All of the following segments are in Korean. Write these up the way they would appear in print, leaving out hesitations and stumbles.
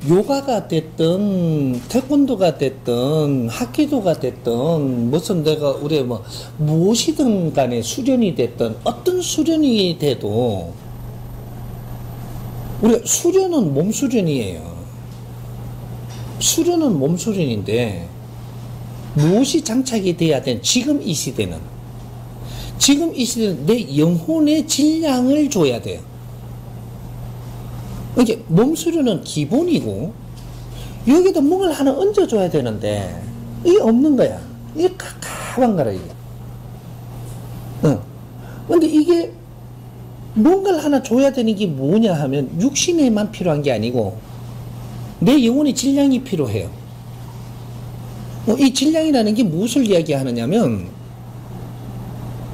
요가가 됐든 태권도가 됐든 합기도가 됐든 무슨 내가 우리 뭐 무엇이든 간에 수련이 됐든 어떤 수련이 돼도 우리 수련은 몸 수련이에요. 수련은 몸 수련인데 무엇이 장착이 돼야 된 지금 이 시대는 내 영혼의 질량을 줘야 돼요. 이게 몸 수련은 기본이고 여기다 뭔가를 하나 얹어줘야 되는데 이게 없는 거야. 이게 가까운 거라 이게. 근데 이게 뭔가를 하나 줘야 되는 게 뭐냐 하면 육신에만 필요한 게 아니고 내 영혼의 질량이 필요해요. 이 질량이라는 게 무엇을 이야기하느냐면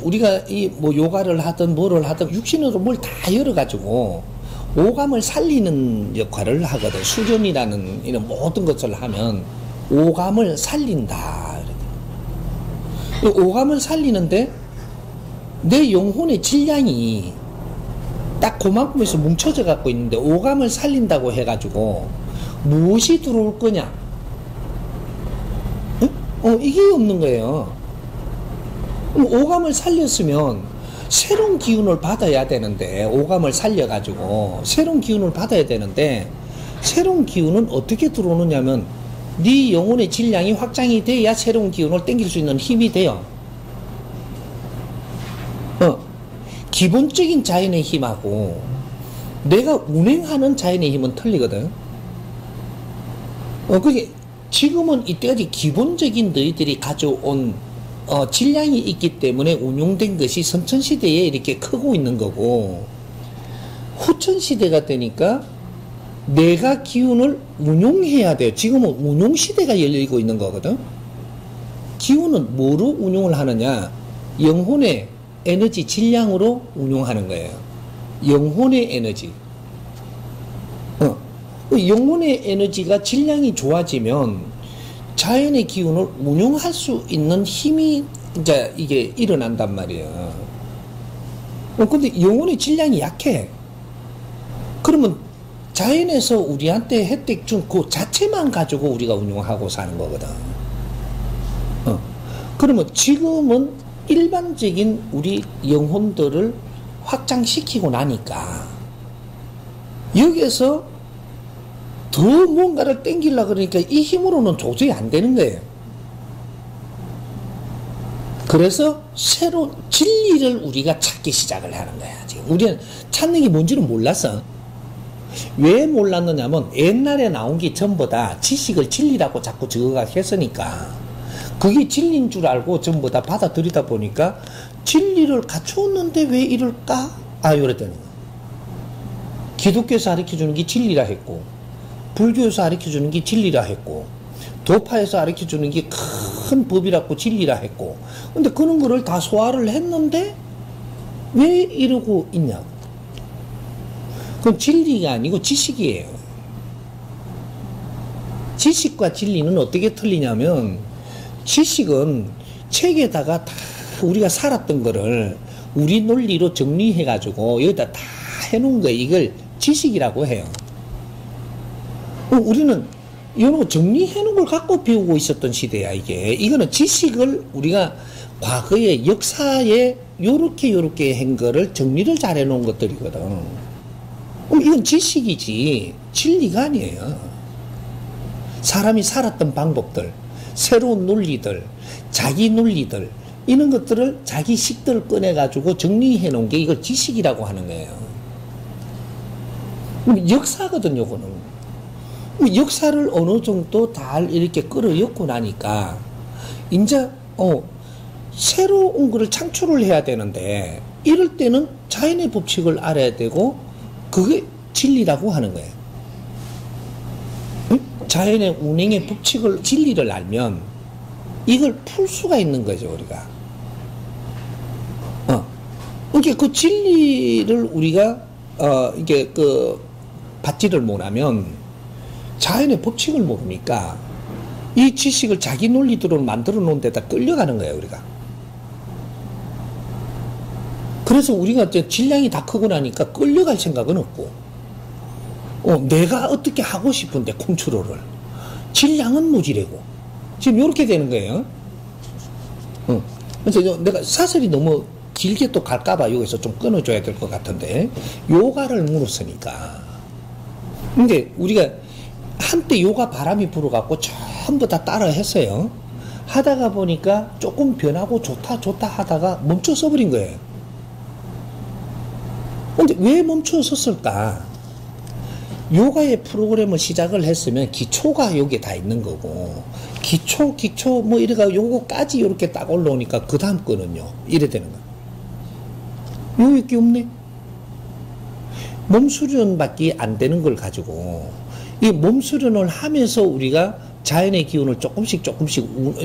우리가 이 뭐 요가를 하든 뭐를 하든 육신으로 뭘 다 열어가지고 오감을 살리는 역할을 하거든. 수련이라는 이런 모든 것을 하면 오감을 살린다. 오감을 살리는데 내 영혼의 질량이 딱 그만큼에서 뭉쳐져 갖고 있는데 오감을 살린다고 해가지고 무엇이 들어올 거냐? 이게 없는 거예요. 오감을 살렸으면 새로운 기운을 받아야 되는데 오감을 살려가지고 새로운 기운을 받아야 되는데 새로운 기운은 어떻게 들어오느냐면 네 영혼의 질량이 확장이 돼야 새로운 기운을 땡길 수 있는 힘이 돼요. 기본적인 자연의 힘하고 내가 운행하는 자연의 힘은 틀리거든. 그게 지금은 이때까지 기본적인 너희들이 가져온 질량이 있기 때문에 운용된 것이 선천시대에 이렇게 크고 있는 거고 후천시대가 되니까 내가 기운을 운용해야 돼요. 지금은 운용시대가 열리고 있는 거거든. 기운은 뭐로 운용을 하느냐? 영혼의 에너지 질량으로 운용하는 거예요. 영혼의 에너지. 영혼의 에너지가 질량이 좋아지면 자연의 기운을 운용할 수 있는 힘이 이제 이게 일어난단 말이에요. 근데 영혼의 질량이 약해. 그러면 자연에서 우리한테 혜택 준 그 자체만 가지고 우리가 운용하고 사는 거거든. 그러면 지금은 일반적인 우리 영혼들을 확장시키고 나니까 여기에서 더 뭔가를 땡기려고 그러니까 이 힘으로는 도저히 안 되는 거예요. 그래서 새로운 진리를 우리가 찾기 시작을 하는 거야. 지금 우리는 찾는 게 뭔지는 몰랐어. 왜 몰랐느냐면 옛날에 나온 게 전부 다 지식을 진리라고 자꾸 적어가 했으니까 그게 진리인 줄 알고 전부 다 받아들이다 보니까 진리를 갖추었는데 왜 이럴까? 이랬더니 기독교에서 가르쳐주는 게 진리라 했고 불교에서 가르쳐주는 게 진리라 했고 도파에서 가르쳐주는 게 큰 법이라고 진리라 했고 근데 그런 거를 다 소화를 했는데 왜 이러고 있냐고. 그건 진리가 아니고 지식이에요. 지식과 진리는 어떻게 틀리냐면 지식은 책에다가 다 우리가 살았던 거를 우리 논리로 정리해가지고 여기다 다 해놓은 거예요. 이걸 지식이라고 해요. 우리는 이런 거 정리해놓은 걸 갖고 배우고 있었던 시대야, 이게. 이거는 지식을 우리가 과거의 역사에 요렇게 한 거를 정리를 잘 해놓은 것들이거든. 그럼 이건 지식이지, 진리가 아니에요. 사람이 살았던 방법들, 새로운 논리들, 자기 논리들, 이런 것들을 자기 식들을 꺼내가지고 정리해놓은 게 이걸 지식이라고 하는 거예요. 역사거든, 요거는. 역사를 어느 정도 다 이렇게 끌어엮고 나니까 이제 새로운 거를 창출을 해야 되는데 이럴 때는 자연의 법칙을 알아야 되고 그게 진리라고 하는 거예요. 자연의 운행의 법칙을 진리를 알면 이걸 풀 수가 있는 거죠, 우리가. 그러니까 그 진리를 우리가 이게 받지를 못하면 자연의 법칙을 모르니까 이 지식을 자기 논리대로 만들어 놓은 데다 끌려가는 거예요, 우리가. 그래서 우리가 이제 질량이 다 크고 나니까 끌려갈 생각은 없고, 내가 어떻게 하고 싶은데 컨트롤을. 질량은 무지래고. 지금 이렇게 되는 거예요. 그래서 내가 사설이 너무 길게 또 갈까봐 여기서 좀 끊어줘야 될 것 같은데, 요가를 물었으니까. 근데 우리가 한때 요가 바람이 불어갖고 전부 다 따라 했어요. 하다가 보니까 조금 변하고 좋다 하다가 멈춰서 버린 거예요. 근데 왜 멈춰섰을까? 요가의 프로그램을 시작을 했으면 기초가 여기에 다 있는 거고, 기초 뭐 이래가 요거까지 이렇게 딱 올라오니까 그 다음 거는요 이래 되는 거야. 요게 없네. 몸 수련밖에 안 되는 걸 가지고 이 몸 수련을 하면서 우리가 자연의 기운을 조금씩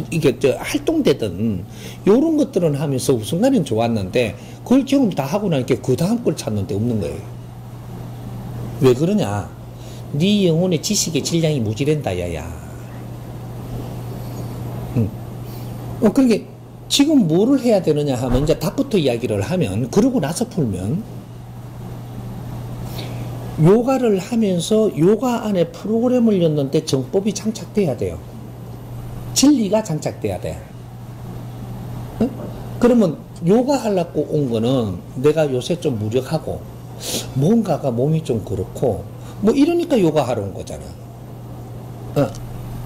이게 활동되던 요런 것들은 하면서 순간엔 좋았는데, 그걸 경험 다 하고 나니까 그 다음 걸 찾는데 없는 거예요. 왜 그러냐? 네 영혼의 지식의 질량이 무지된다 야야. 그러니까 지금 뭐를 해야 되느냐 하면, 이제 답부터 이야기를 하면, 그러고 나서 풀면, 요가를 하면서 요가 안에 프로그램을 였는데 정법이 장착돼야 돼요. 진리가 장착돼야 돼. 그러면 요가 하려고 온 거는 내가 요새 좀 무력하고 뭔가가 몸이 좀 그렇고 뭐 이러니까 요가 하러 온 거잖아.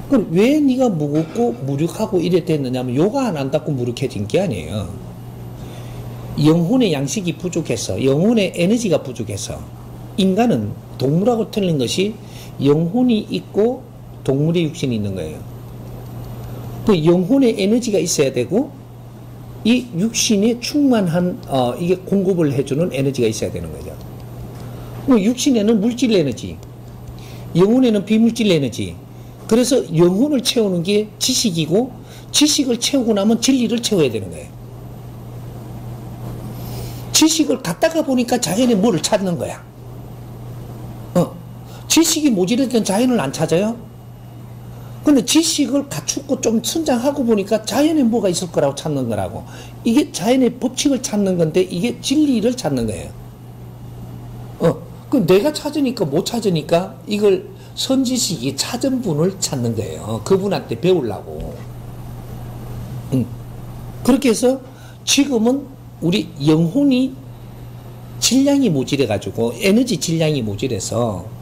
그럼 왜 네가 무겁고 무력하고 이래 됐느냐면 요가 안 한다고 무력해진 게 아니에요. 영혼의 양식이 부족해서, 영혼의 에너지가 부족해서. 인간은 동물하고 틀린 것이 영혼이 있고 동물의 육신이 있는 거예요. 그 영혼의 에너지가 있어야 되고 이 육신에 충만한 이게 공급을 해주는 에너지가 있어야 되는 거죠. 육신에는 물질 에너지, 영혼에는 비물질 에너지. 그래서 영혼을 채우는 게 지식이고, 지식을 채우고 나면 진리를 채워야 되는 거예요. 지식을 갖다가 보니까 자연에 뭐를 찾는 거야. 지식이 모자라던 자연을 안 찾아요? 근데 지식을 갖추고 좀 성장하고 보니까 자연에 뭐가 있을 거라고 찾는 거라고. 이게 자연의 법칙을 찾는 건데, 이게 진리를 찾는 거예요. 그 내가 찾으니까 못 찾으니까 이걸 선지식이 찾은 분을 찾는 거예요. 그분한테 배우려고. 그렇게 해서 지금은 우리 영혼이 질량이 모자라가지고, 에너지 질량이 모자라서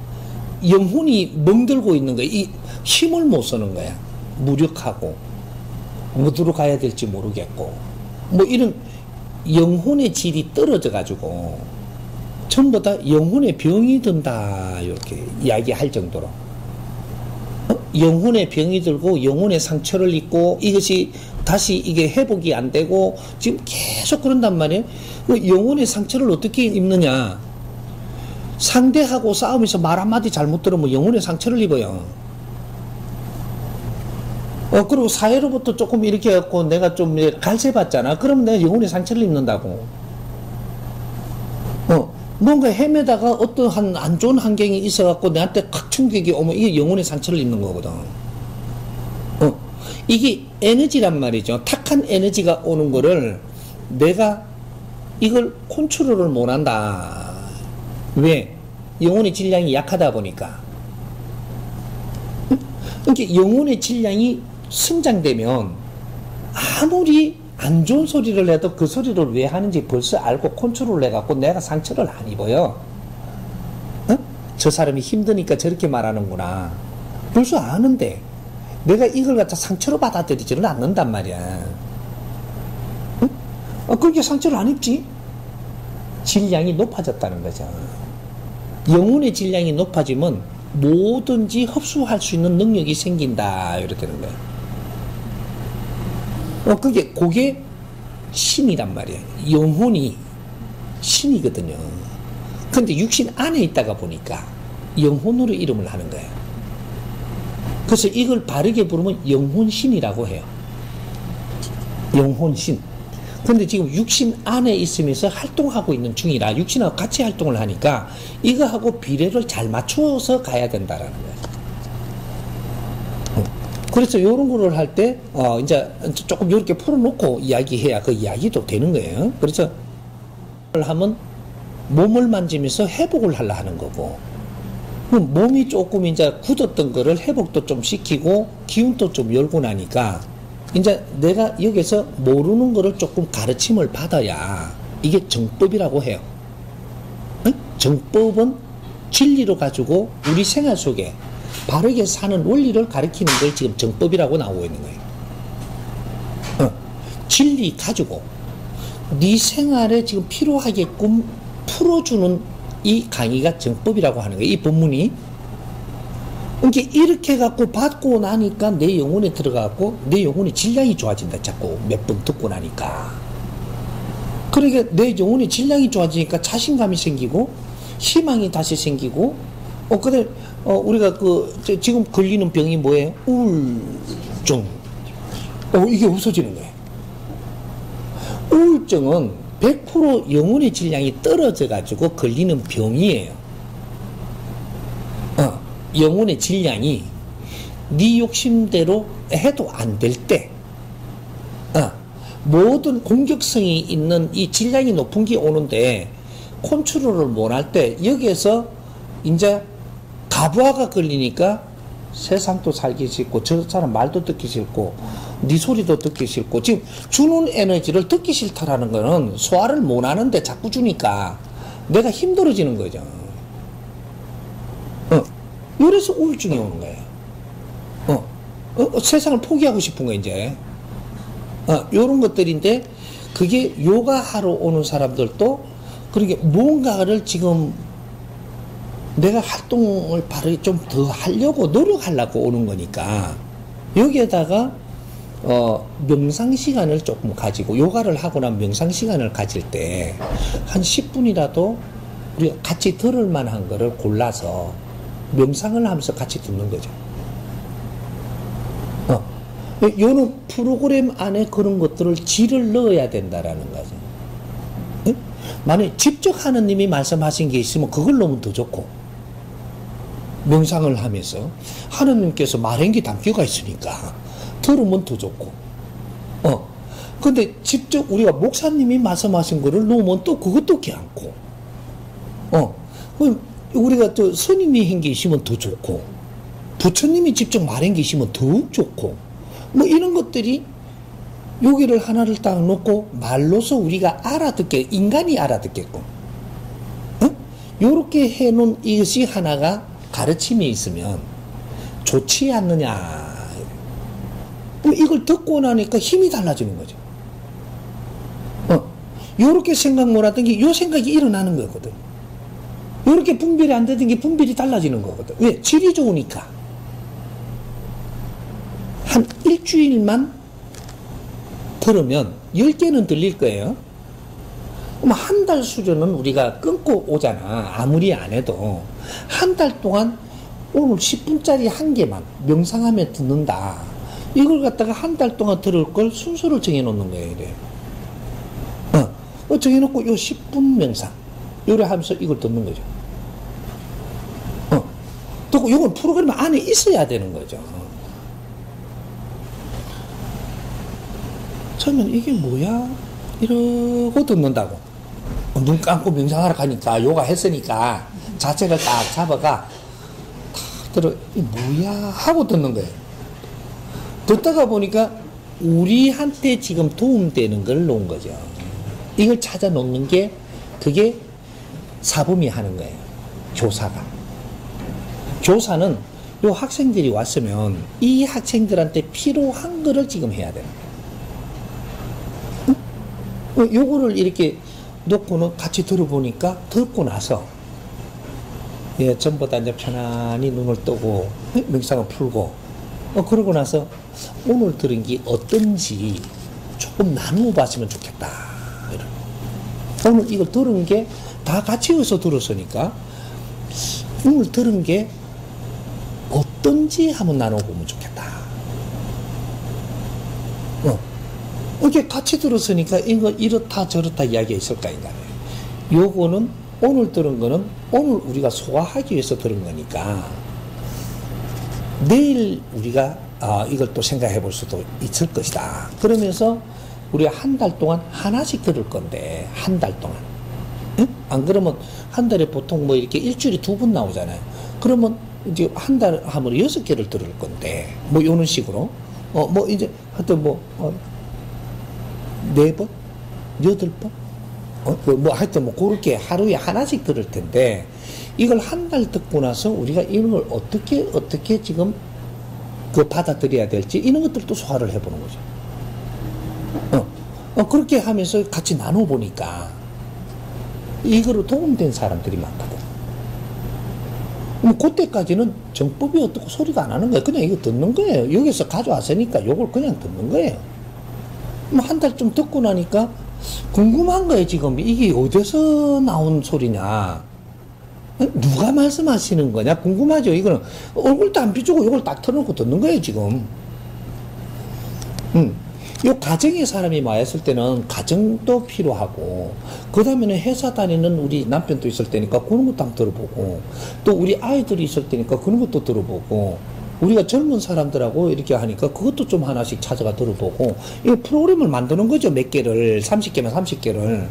영혼이 멍들고 있는 거야. 이 힘을 못 쓰는 거야. 무력하고 어디로 가야 될지 모르겠고 뭐 이런 영혼의 질이 떨어져 가지고 전부 다 영혼의 병이 든다 이렇게 이야기할 정도로 영혼의 병이 들고 영혼의 상처를 입고 이것이 다시 이게 회복이 안 되고 지금 계속 그런단 말이에요. 영혼의 상처를 어떻게 입느냐? 상대하고 싸우면서 말 한마디 잘못 들으면 영혼의 상처를 입어요. 그리고 사회로부터 조금 이렇게 해갖고 내가 좀 갈세받잖아. 그러면 내가 영혼의 상처를 입는다고. 뭔가 헤매다가 어떠한 안 좋은 환경이 있어갖고 내한테 칵 충격이 오면 이게 영혼의 상처를 입는 거거든. 이게 에너지란 말이죠. 탁한 에너지가 오는 거를 내가 이걸 컨트롤을 못 한다. 왜? 영혼의 질량이 약하다 보니까. 그러니까 영혼의 질량이 성장되면 아무리 안 좋은 소리를 해도 그 소리를 왜 하는지 벌써 알고 컨트롤을 해갖고 내가 상처를 안 입어요. 저 사람이 힘드니까 저렇게 말하는구나. 벌써 아는데 내가 이걸 갖다 상처로 받아들이지는 않는단 말이야. 그렇게 상처를 안 입지? 질량이 높아졌다는 거죠. 영혼의 질량이 높아지면 뭐든지 흡수할 수 있는 능력이 생긴다 이렇게 되는 거예요. 그게 신이란 말이에요. 영혼이 신이거든요. 근데 육신 안에 있다가 보니까 영혼으로 이름을 하는 거예요. 그래서 이걸 바르게 부르면 영혼신이라고 해요. 영혼신. 근데 지금 육신 안에 있으면서 활동하고 있는 중이라 육신하고 같이 활동을 하니까 이거하고 비례를 잘 맞추어서 가야 된다라는 거예요. 그래서 이런 거를 할 때 이제 조금 이렇게 풀어놓고 이야기해야 그 이야기도 되는 거예요. 그래서 하면 몸을 만지면서 회복을 하려 하는 거고, 그럼 몸이 조금 이제 굳었던 거를 회복도 좀 시키고 기운도 좀 열고 나니까 이제 내가 여기서 모르는 거를 조금 가르침을 받아야 이게 정법이라고 해요. 응? 정법은 진리로 가지고 우리 생활 속에 바르게 사는 원리를 가르치는 걸 지금 정법이라고 나오고 있는 거예요. 진리 가지고 네 생활에 지금 필요하게끔 풀어주는 이 강의가 정법이라고 하는 거예요. 이 본문이. 그러니까 이렇게 갖고 받고 나니까 내 영혼에 들어가고 내 영혼의 질량이 좋아진다. 자꾸 몇 번 듣고 나니까. 그러니까 내 영혼의 질량이 좋아지니까 자신감이 생기고 희망이 다시 생기고 근데 우리가 지금 걸리는 병이 뭐예요? 우울증. 이게 없어지는 거예요. 우울증은 100% 영혼의 질량이 떨어져 가지고 걸리는 병이에요. 영혼의 질량이 네 욕심대로 해도 안 될 때, 모든 공격성이 있는 이 질량이 높은 게 오는데 컨트롤을 못할 때 여기에서 이제 가부화가 걸리니까 세상도 살기 싫고 저 사람 말도 듣기 싫고 네 소리도 듣기 싫고 지금 주는 에너지를 듣기 싫다라는 거는 소화를 못 하는데 자꾸 주니까 내가 힘들어지는 거죠. 그래서 우울증이 오는 거예요. 세상을 포기하고 싶은 거 이제. 요런 것들인데 그게 요가 하러 오는 사람들도 그렇게 뭔가를 지금 내가 활동을 바로 좀 더 하려고 노력하려고 오는 거니까 여기에다가 명상 시간을 조금 가지고 요가를 하고 난 명상 시간을 가질 때 한 10분이라도 우리가 같이 들을 만한 거를 골라서 명상을 하면서 같이 듣는 거죠. 요는 프로그램 안에 그런 것들을 질을 넣어야 된다라는 거죠. 응? 만약에 직접 하느님이 말씀하신 게 있으면 그걸 넣으면 더 좋고, 명상을 하면서 하느님께서 말한 게 담겨가 있으니까 들으면 더 좋고, 근데 직접 우리가 목사님이 말씀하신 거를 넣으면 또 그것도 괜찮고, 그럼 우리가 또 스님이 한 게 있으면 더 좋고, 부처님이 직접 말한 게 있으면 더욱 좋고, 뭐 이런 것들이 여기를 하나를 딱 놓고 말로서 우리가 알아듣게, 인간이 알아듣겠고, 요렇게 해놓은 이것이 하나가 가르침이 있으면 좋지 않느냐. 이걸 듣고 나니까 힘이 달라지는 거죠. 요렇게 생각 못 하던 게 요 생각이 일어나는 거거든. 요렇게 분별이 안 되던 게 분별이 달라지는 거거든. 왜? 질이 좋으니까. 한 일주일만 들으면 10개는 들릴 거예요. 그럼 한 달 수준은 우리가 끊고 오잖아. 아무리 안 해도. 한 달 동안 오늘 10분짜리 한 개만 명상하며 듣는다. 이걸 갖다가 한 달 동안 들을 걸 순서를 정해놓는 거예요. 이래. 정해놓고 요 10분 명상. 요래 하면서 이걸 듣는 거죠. 듣고 요건 프로그램 안에 있어야 되는 거죠. 처음엔 이게 뭐야? 이러고 듣는다고. 눈 감고 명상하러 가니까, 요가 했으니까, 자체를 딱 잡아가, 탁 들어, 이 뭐야? 하고 듣는 거예요. 듣다가 보니까, 우리한테 지금 도움되는 걸 놓은 거죠. 이걸 찾아 놓는 게, 그게 사범이 하는 거예요. 교사가. 교사는 요 학생들이 왔으면, 이 학생들한테 필요한 거를 지금 해야 되는 거예요. 요거를 이렇게 놓고는 같이 들어보니까 듣고 나서 전부 다 이제 편안히 눈을 뜨고 명상을 풀고 그러고 나서 오늘 들은 게 어떤지 조금 나누어 봤으면 좋겠다. 오늘 이걸 들은 게 다 같이 여기서 들었으니까 오늘 들은 게 어떤지 한번 나눠보면 좋겠다. 이렇게 같이 들었으니까 이거 이렇다 저렇다 이야기가 있을 거 아닌가. 요거는 오늘 들은 거는 오늘 우리가 소화하기 위해서 들은 거니까 내일 우리가 이걸 또 생각해 볼 수도 있을 것이다. 그러면서 우리가 한 달 동안 하나씩 들을 건데 한 달 동안. 안 그러면 한 달에 보통 뭐 이렇게 일주일에 2번 나오잖아요. 그러면 이제 한 달 하면 6개를 들을 건데, 뭐, 요런 식으로. 뭐, 이제, 하여튼 뭐, 4번? 8번? 뭐, 하여튼 뭐, 그렇게 하루에 하나씩 들을 텐데, 이걸 한 달 듣고 나서 우리가 이런 걸 어떻게 지금 받아들여야 될지, 이런 것들도 소화를 해보는 거죠. 그렇게 하면서 같이 나눠보니까, 이거로 도움된 사람들이 많거든. 그때까지는 정법이 어떻고 소리도 안 하는 거예요. 그냥 이거 듣는 거예요. 여기서 가져왔으니까 요걸 그냥 듣는 거예요. 한 달쯤 듣고 나니까 궁금한 거예요, 지금. 이게 어디서 나온 소리냐. 누가 말씀하시는 거냐? 궁금하죠. 이거는 얼굴도 안 비추고 이걸 딱 틀어놓고 듣는 거예요, 지금. 요 가정에 사람이 와있을 때는 가정도 필요하고, 그 다음에는 회사 다니는 우리 남편도 있을 때니까 그런 것도 한번 들어보고, 또 우리 아이들이 있을 때니까 그런 것도 들어보고, 우리가 젊은 사람들하고 이렇게 하니까 그것도 좀 하나씩 찾아가 들어보고, 이 프로그램을 만드는 거죠. 몇 개를, 30개면 30개를.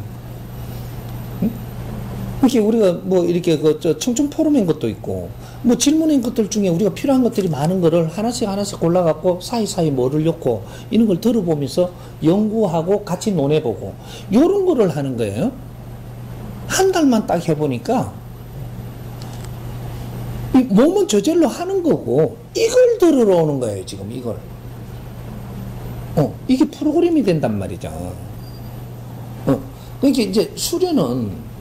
이렇게 우리가 뭐 이렇게 청춘 포럼인 것도 있고, 뭐 질문인 것들 중에 우리가 필요한 것들이 많은 거를 하나씩 골라갖고 사이사이 뭐를 넣고 이런 걸 들어보면서 연구하고 같이 논해보고, 요런 거를 하는 거예요. 한 달만 딱 해보니까 이 몸은 저절로 하는 거고, 이걸 들으러 오는 거예요, 지금 이걸. 이게 프로그램이 된단 말이죠. 그러니까 이제 수련은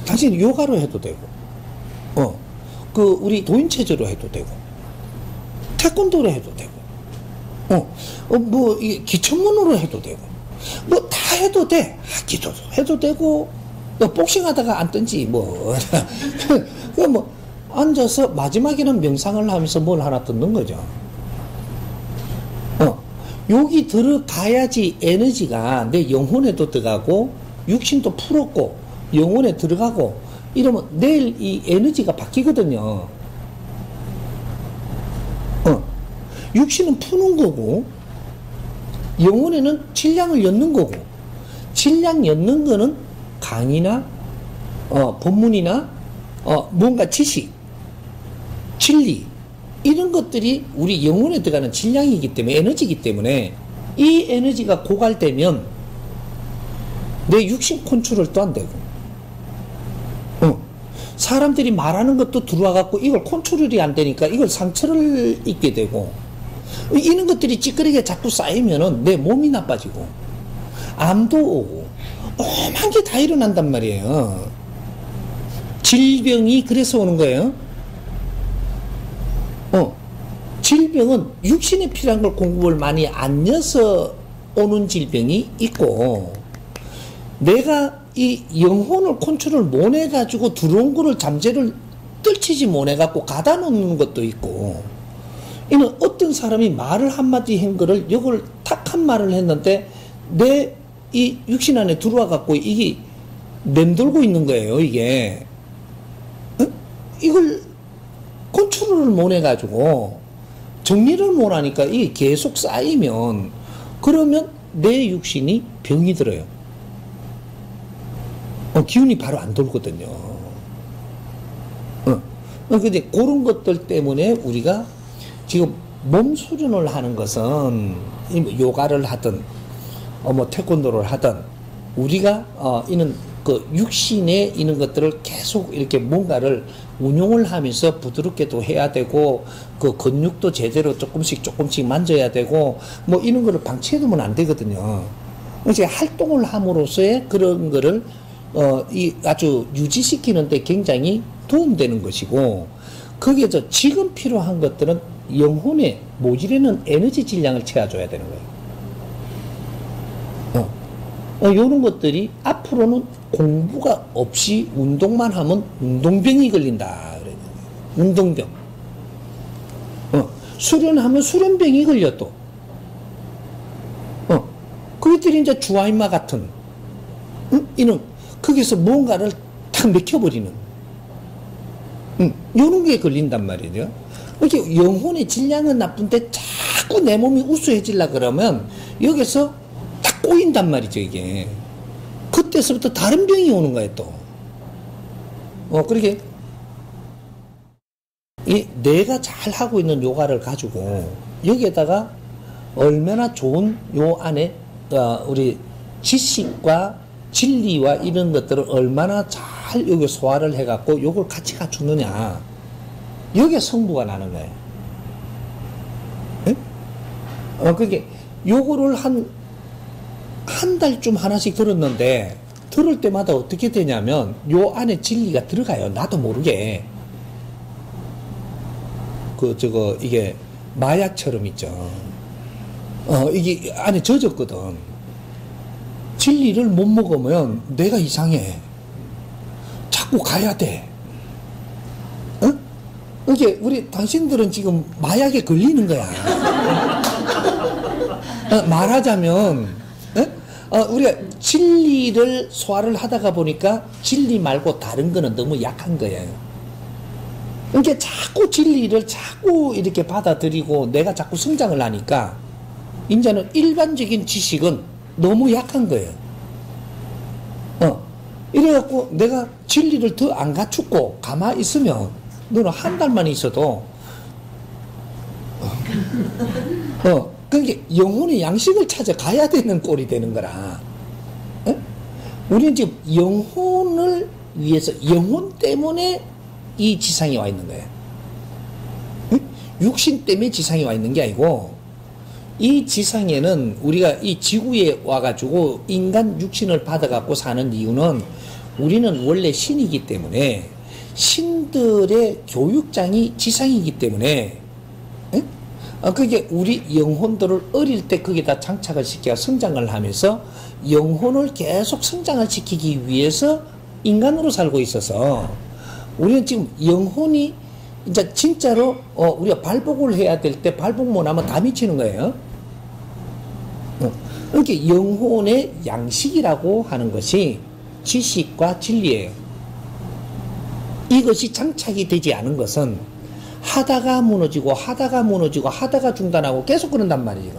당신 요가로 해도 되고, 우리 도인체조로 해도 되고, 태권도로 해도 되고, 뭐, 이게 기천문으로 해도 되고, 뭐, 다 해도 돼. 기도도 해도 되고, 복싱 하다가 앉든지, 뭐, 뭐, 앉아서 마지막에는 명상을 하면서 뭘 하나 듣는 거죠. 여기 들어가야지 에너지가 내 영혼에도 들어가고, 육신도 풀었고, 영혼에 들어가고, 이러면 내일 이 에너지가 바뀌거든요. 육신은 푸는 거고, 영혼에는 질량을 엿는 거고, 질량 엿는 거는 강의나, 법문이나, 뭔가 지식, 진리, 이런 것들이 우리 영혼에 들어가는 질량이기 때문에, 에너지이기 때문에, 이 에너지가 고갈되면 내 육신 컨트롤도 안 되고, 사람들이 말하는 것도 들어와갖고 이걸 컨트롤이 안 되니까 이걸 상처를 입게 되고, 이런 것들이 찌끄리게 자꾸 쌓이면은 내 몸이 나빠지고, 암도 오고, 오만 게 다 일어난단 말이에요. 질병이 그래서 오는 거예요. 질병은 육신에 필요한 걸 공급을 많이 안 넣어서 오는 질병이 있고, 내가 이 영혼을 컨트롤 못 해가지고 들어온 거를 잠재를 떨치지 못 해갖고 가다 놓는 것도 있고, 이는 어떤 사람이 말을 한마디 한 거를 이걸 탁 한 말을 했는데 내 이 육신 안에 들어와갖고 이게 맴돌고 있는 거예요, 이게. 이걸 컨트롤을 못 해가지고 정리를 못 하니까 이게 계속 쌓이면, 그러면 내 육신이 병이 들어요. 기운이 바로 안 돌거든요. 근데 그런 것들 때문에 우리가 지금 몸 수련을 하는 것은, 요가를 하든, 뭐 태권도를 하든, 우리가, 이는 그 육신에 있는 것들을 계속 이렇게 뭔가를 운용을 하면서 부드럽게도 해야 되고, 그 근육도 제대로 조금씩 만져야 되고, 뭐 이런 거를 방치해두면 안 되거든요. 이제 활동을 함으로써의 그런 거를 이 아주 유지시키는데 굉장히 도움되는 것이고, 거기에서 지금 필요한 것들은 영혼에 모질에는 에너지 질량을 채워줘야 되는 거예요. 이런 것들이 앞으로는 공부가 없이 운동만 하면 운동병이 걸린다. 운동병. 수련하면 수련병이 걸려 또. 그것들이 이제 주아인마 같은, 이는 거기서 뭔가를 탁 맥혀버리는, 요런 게 걸린단 말이죠. 이렇게 영혼의 질량은 나쁜데 자꾸 내 몸이 우수해지려 그러면 여기서 딱 꼬인단 말이죠, 이게. 그때서부터 다른 병이 오는 거예요, 또. 그렇게 이 내가 잘 하고 있는 요가를 가지고 여기에다가 얼마나 좋은 요 안에 우리 지식과 진리와 이런 것들을 얼마나 잘 여기 소화를 해갖고 요걸 같이 갖추느냐. 여기에 성부가 나는 거예요. 그게 요거를 한 달쯤 하나씩 들었는데 들을 때마다 어떻게 되냐면 요 안에 진리가 들어가요. 나도 모르게. 이게 마약처럼 있죠. 이게 안에 젖었거든. 진리를 못 먹으면 내가 이상해. 자꾸 가야 돼. 이게 우리 당신들은 지금 마약에 걸리는 거야. 말하자면 우리가 진리를 소화를 하다가 보니까 진리 말고 다른 거는 너무 약한 거예요. 그러니까 자꾸 진리를 자꾸 이렇게 받아들이고 내가 자꾸 성장을 하니까 이제는 일반적인 지식은 너무 약한 거예요. 이래갖고 내가 진리를 더 안 갖추고 가만히 있으면 너는 한 달만 있어도 그게 영혼의 양식을 찾아가야 되는 꼴이 되는 거라. 우리는 지금 영혼을 위해서 영혼 때문에 이 지상에 와 있는 거예요. 육신 때문에 지상에 와 있는 게 아니고 이 지상에는 우리가 이 지구에 와가지고 인간 육신을 받아갖고 사는 이유는 우리는 원래 신이기 때문에 신들의 교육장이 지상이기 때문에 그게 우리 영혼들을 어릴 때 거기다 장착을 시켜 성장을 하면서 영혼을 계속 성장을 시키기 위해서 인간으로 살고 있어서 우리는 지금 영혼이 이제 진짜로 우리가 발복을 해야 될 때 발복 못하면 다 미치는 거예요. 그러니까 영혼의 양식이라고 하는 것이 지식과 진리예요. 이것이 장착이 되지 않은 것은 하다가 무너지고 하다가 무너지고 하다가 중단하고 계속 그런단 말이에요.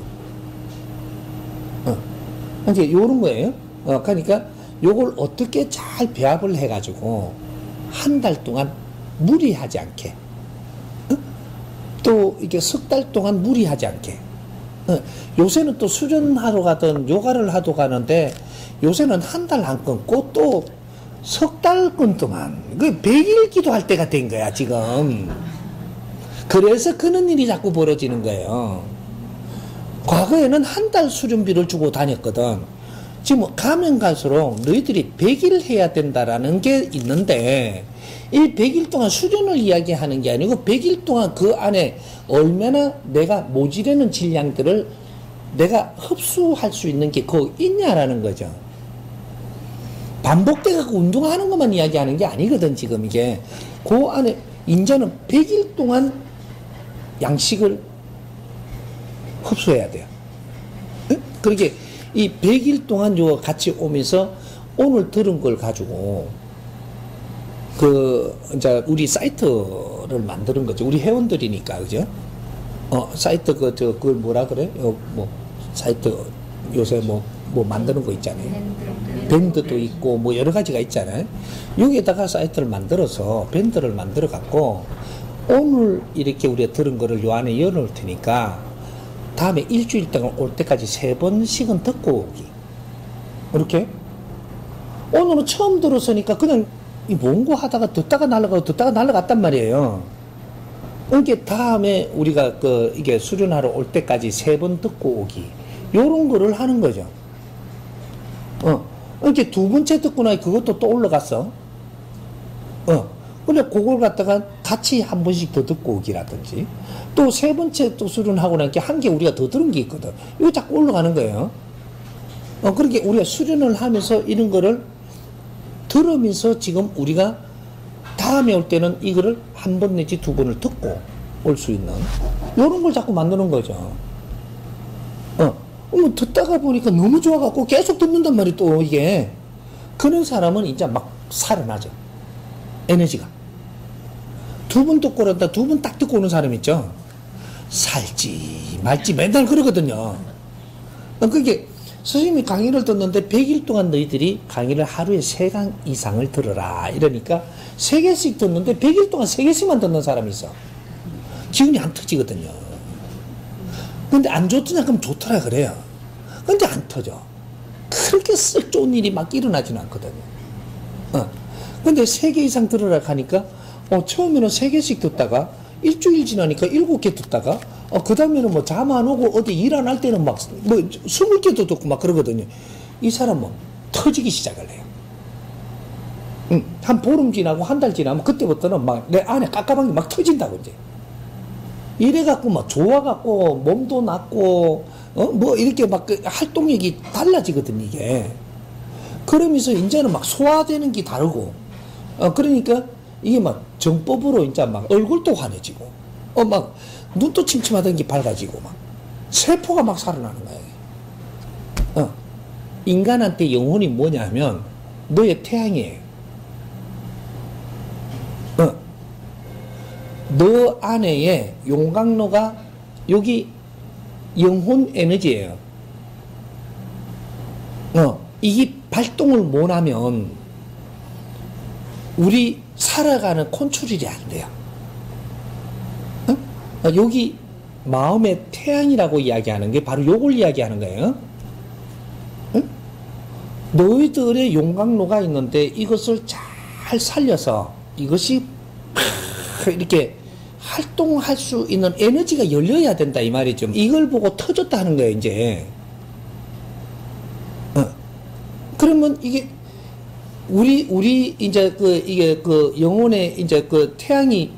그러니까 이런 거예요. 그러니까 요걸 어떻게 잘 배합을 해가지고 한 달 동안 무리하지 않게 또 이게 석 달 동안 무리하지 않게 요새는 또 수련하러 가든 요가를 하러 가는데 요새는 한 달 안 끊고 또 석 달 끊더만 그 100일 기도할 때가 된 거야 지금. 그래서 그런 일이 자꾸 벌어지는 거예요. 과거에는 한 달 수련비를 주고 다녔거든. 지금 가면 갈수록 너희들이 100일 해야 된다라는 게 있는데 이 100일 동안 수련을 이야기하는 게 아니고 100일 동안 그 안에 얼마나 내가 모자라는 질량들을 내가 흡수할 수 있는 게 그 있냐라는 거죠. 반복돼갖고 운동하는 것만 이야기하는 게 아니거든 지금 이게. 그 안에 인자는 100일 동안 양식을 흡수해야 돼요. 그렇게 이 100일 동안 요 같이 오면서 오늘 들은 걸 가지고 이제 우리 사이트를 만드는 거죠. 우리 회원들이니까, 그죠? 사이트 그걸 뭐라 그래? 사이트 요새 만드는 거 있잖아요. 밴드도 있고 뭐 여러 가지가 있잖아요. 여기에다가 사이트를 만들어서 밴드를 만들어 갖고 오늘 이렇게 우리가 들은 거를 요 안에 열어놓을 테니까 다음에 일주일 동안 올 때까지 3번씩은 듣고 오기. 이렇게 오늘은 처음 들었으니까 그냥 이 뭔고 하다가 듣다가 날아갔단 말이에요. 그러니까 다음에 우리가 이게 수련하러 올 때까지 3번 듣고 오기. 요런 거를 하는 거죠. 이렇게 두 번째 듣고 나니 그것도 또 올라갔어. 근데 그걸 갖다가 같이 한 번씩 더 듣고 오기라든지 또 세 번째 또 수련하고 나니까 한 개 우리가 더 들은 게 있거든. 이거 자꾸 올라가는 거예요. 그렇게 우리가 수련을 하면서 이런 거를 들으면서 지금 우리가 다음에 올 때는 이거를 한 번 내지 두 번을 듣고 올 수 있는 이런 걸 자꾸 만드는 거죠. 듣다가 보니까 너무 좋아갖고 계속 듣는단 말이에요. 또 이게 그런 사람은 이제 막 살아나죠. 에너지가. 두 번 듣고 그런다 두 번 딱 듣고 오는 사람 있죠. 살지 말지 맨날 그러거든요. 그게 스님이 강의를 듣는데 100일 동안 너희들이 강의를 하루에 3강 이상을 들어라 이러니까 3개씩 듣는데 100일 동안 3개씩만 듣는 사람이 있어. 기운이 안 터지거든요. 근데 안 좋더냐 그럼 좋더라 그래요. 근데 안 터져. 그렇게 썩 좋은 일이 막 일어나지는 않거든요. 근데 3개 이상 들으라 하니까 처음에는 3개씩 듣다가 일주일 지나니까 7개 듣다가 그 다음에는 뭐 잠 안 오고 어디 일 안 할 때는 막 뭐 20개도 듣고 막 그러거든요. 이 사람은 터지기 시작을 해요. 한 보름 지나고 한 달 지나면 그때부터는 막 내 안에 깝깝한 게 막 터진다고 이제. 이래갖고 막 좋아갖고 몸도 낫고 뭐 이렇게 막 그 활동력이 달라지거든 이게. 그러면서 이제는 막 소화되는 게 다르고 그러니까 이게 막 정법으로 이제 막 얼굴도 환해지고 막 눈도 침침하던 게 밝아지고 막 세포가 막 살아나는 거예요. 인간한테 영혼이 뭐냐면 너의 태양이에요. 너 안에의 용광로가 여기 영혼 에너지예요. 이게 발동을 못하면 우리 살아가는 컨트롤이 안 돼요. 여기 마음의 태양이라고 이야기하는 게 바로 요걸 이야기하는 거예요. 너희들의 용광로가 있는데 이것을 잘 살려서 이것이 이렇게 활동할 수 있는 에너지가 열려야 된다 이 말이죠. 이걸 보고 터졌다 하는 거예요 이제. 그러면 이게 우리 이제 이게 영혼의 이제 태양이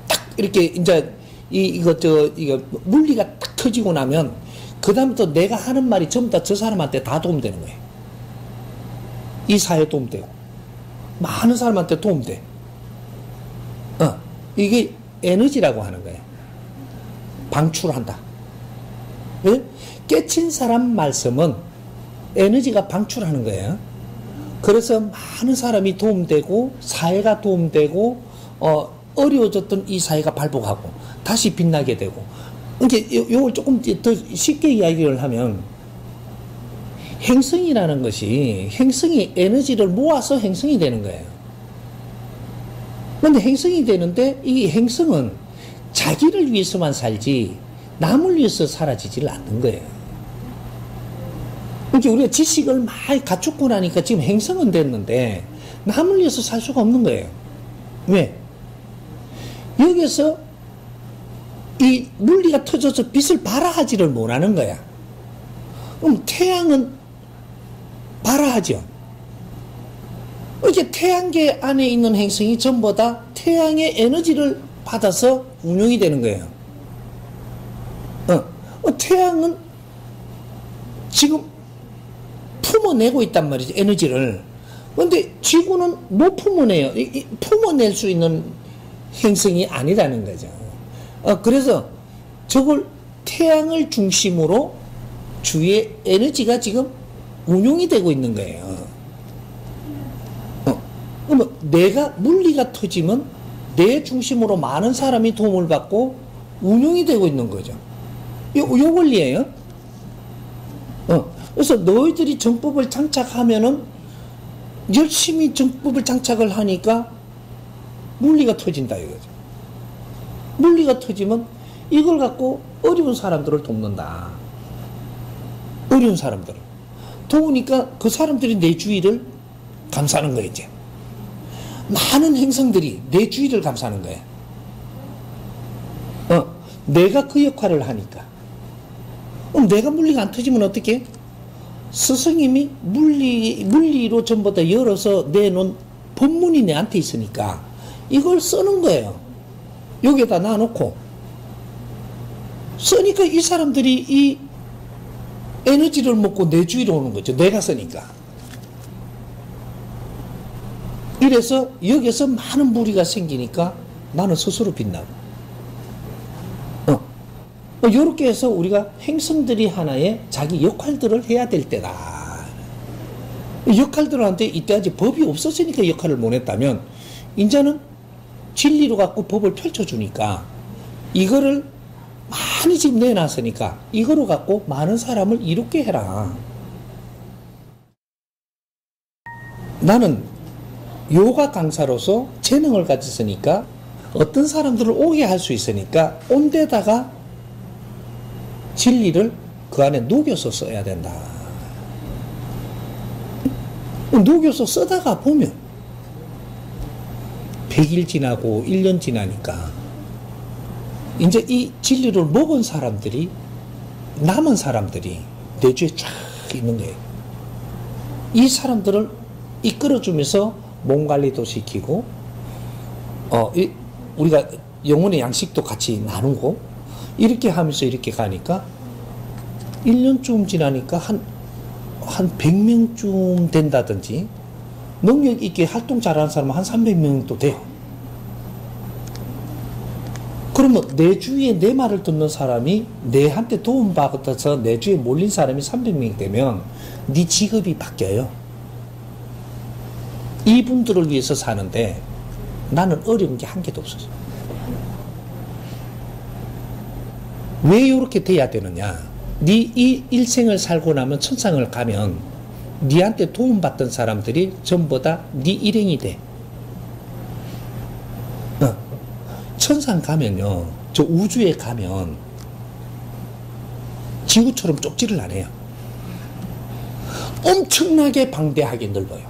딱 이렇게 이제 이거 물리가 딱 터지고 나면 그 다음부터 내가 하는 말이 전부 다 저 사람한테 다 도움되는 거예요. 이 사회에 도움되고 많은 사람한테 도움돼. 이게 에너지라고 하는 거예요. 방출한다. 예? 깨친 사람 말씀은 에너지가 방출하는 거예요. 그래서 많은 사람이 도움되고 사회가 도움되고 어려워졌던 이 사회가 발복하고 다시 빛나게 되고. 이제 요걸 조금 더 쉽게 이야기를 하면 행성이라는 것이 행성이 에너지를 모아서 행성이 되는 거예요. 근데 행성이 되는데 이 행성은 자기를 위해서만 살지 남을 위해서 사라지지를 않는 거예요. 그러니까 우리가 지식을 많이 갖추고 나니까 지금 행성은 됐는데 남을 위해서 살 수가 없는 거예요. 왜? 여기서 이 물리가 터져서 빛을 발화하지를 못하는 거야. 그럼 태양은 발화하죠. 이렇게 태양계 안에 있는 행성이 전부 다 태양의 에너지를 받아서 운용이 되는 거예요. 태양은 지금 품어내고 있단 말이죠. 에너지를. 그런데 지구는 못 품어내요. 품어낼 수 있는 행성이 아니라는 거죠. 그래서 저걸 태양을 중심으로 주위에 에너지가 지금 운용이 되고 있는 거예요. 그러면 내가 물리가 터지면 내 중심으로 많은 사람이 도움을 받고 운용이 되고 있는 거죠. 요 원리예요. 그래서 너희들이 정법을 장착하면은 열심히 정법을 장착을 하니까 물리가 터진다 이거죠. 물리가 터지면 이걸 갖고 어려운 사람들을 돕는다. 어려운 사람들을 도우니까 그 사람들이 내 주위를 감싸는 거예요. 이제 많은 행성들이 내 주위를 감싸는 거예요. 내가 그 역할을 하니까. 그럼 내가 물리가 안 터지면 어떻게? 스승님이 물리로 전부 다 열어서 내놓은 법문이 내한테 있으니까 이걸 쓰는 거예요. 여기에다 놔놓고 쓰니까 이 사람들이 이 에너지를 먹고 내 주위로 오는 거죠. 내가 쓰니까. 이래서 여기서 많은 무리가 생기니까 나는 스스로 빛나고. 이렇게 해서 우리가 행성들이 하나의 자기 역할들을 해야 될 때다. 역할들한테 이때까지 법이 없었으니까 역할을 못 했다면 이제는 진리로 갖고 법을 펼쳐주니까 이거를 많이 지금 내놨으니까 이거로 갖고 많은 사람을 이롭게 해라. 나는 요가 강사로서 재능을 가졌으니까 어떤 사람들을 오게 할 수 있으니까 온 데다가 진리를 그 안에 녹여서 써야 된다. 녹여서 쓰다가 보면 100일 지나고 1년 지나니까 이제 이 진리를 먹은 사람들이, 남은 사람들이 내 주에 쫙 있는 거예요. 이 사람들을 이끌어주면서 몸 관리도 시키고, 우리가 영혼의 양식도 같이 나누고, 이렇게 하면서 이렇게 가니까 1년쯤 지나니까 한 100명쯤 된다든지, 능력 있게 활동 잘하는 사람은 한 300명도 돼요. 그러면 내 주위에 내 말을 듣는 사람이, 내한테 도움받아서 내 주위에 몰린 사람이 300명이 되면 네 직업이 바뀌어요. 이분들을 위해서 사는데 나는 어려운 게 한 개도 없었어. 왜 이렇게 돼야 되느냐? 네 이 일생을 살고 나면 천상을 가면 네한테 도움받던 사람들이 전부 다 네 일행이 돼. 천상 가면요, 저 우주에 가면 지구처럼 쪽지를 안 해요. 엄청나게 방대하게 넓어요.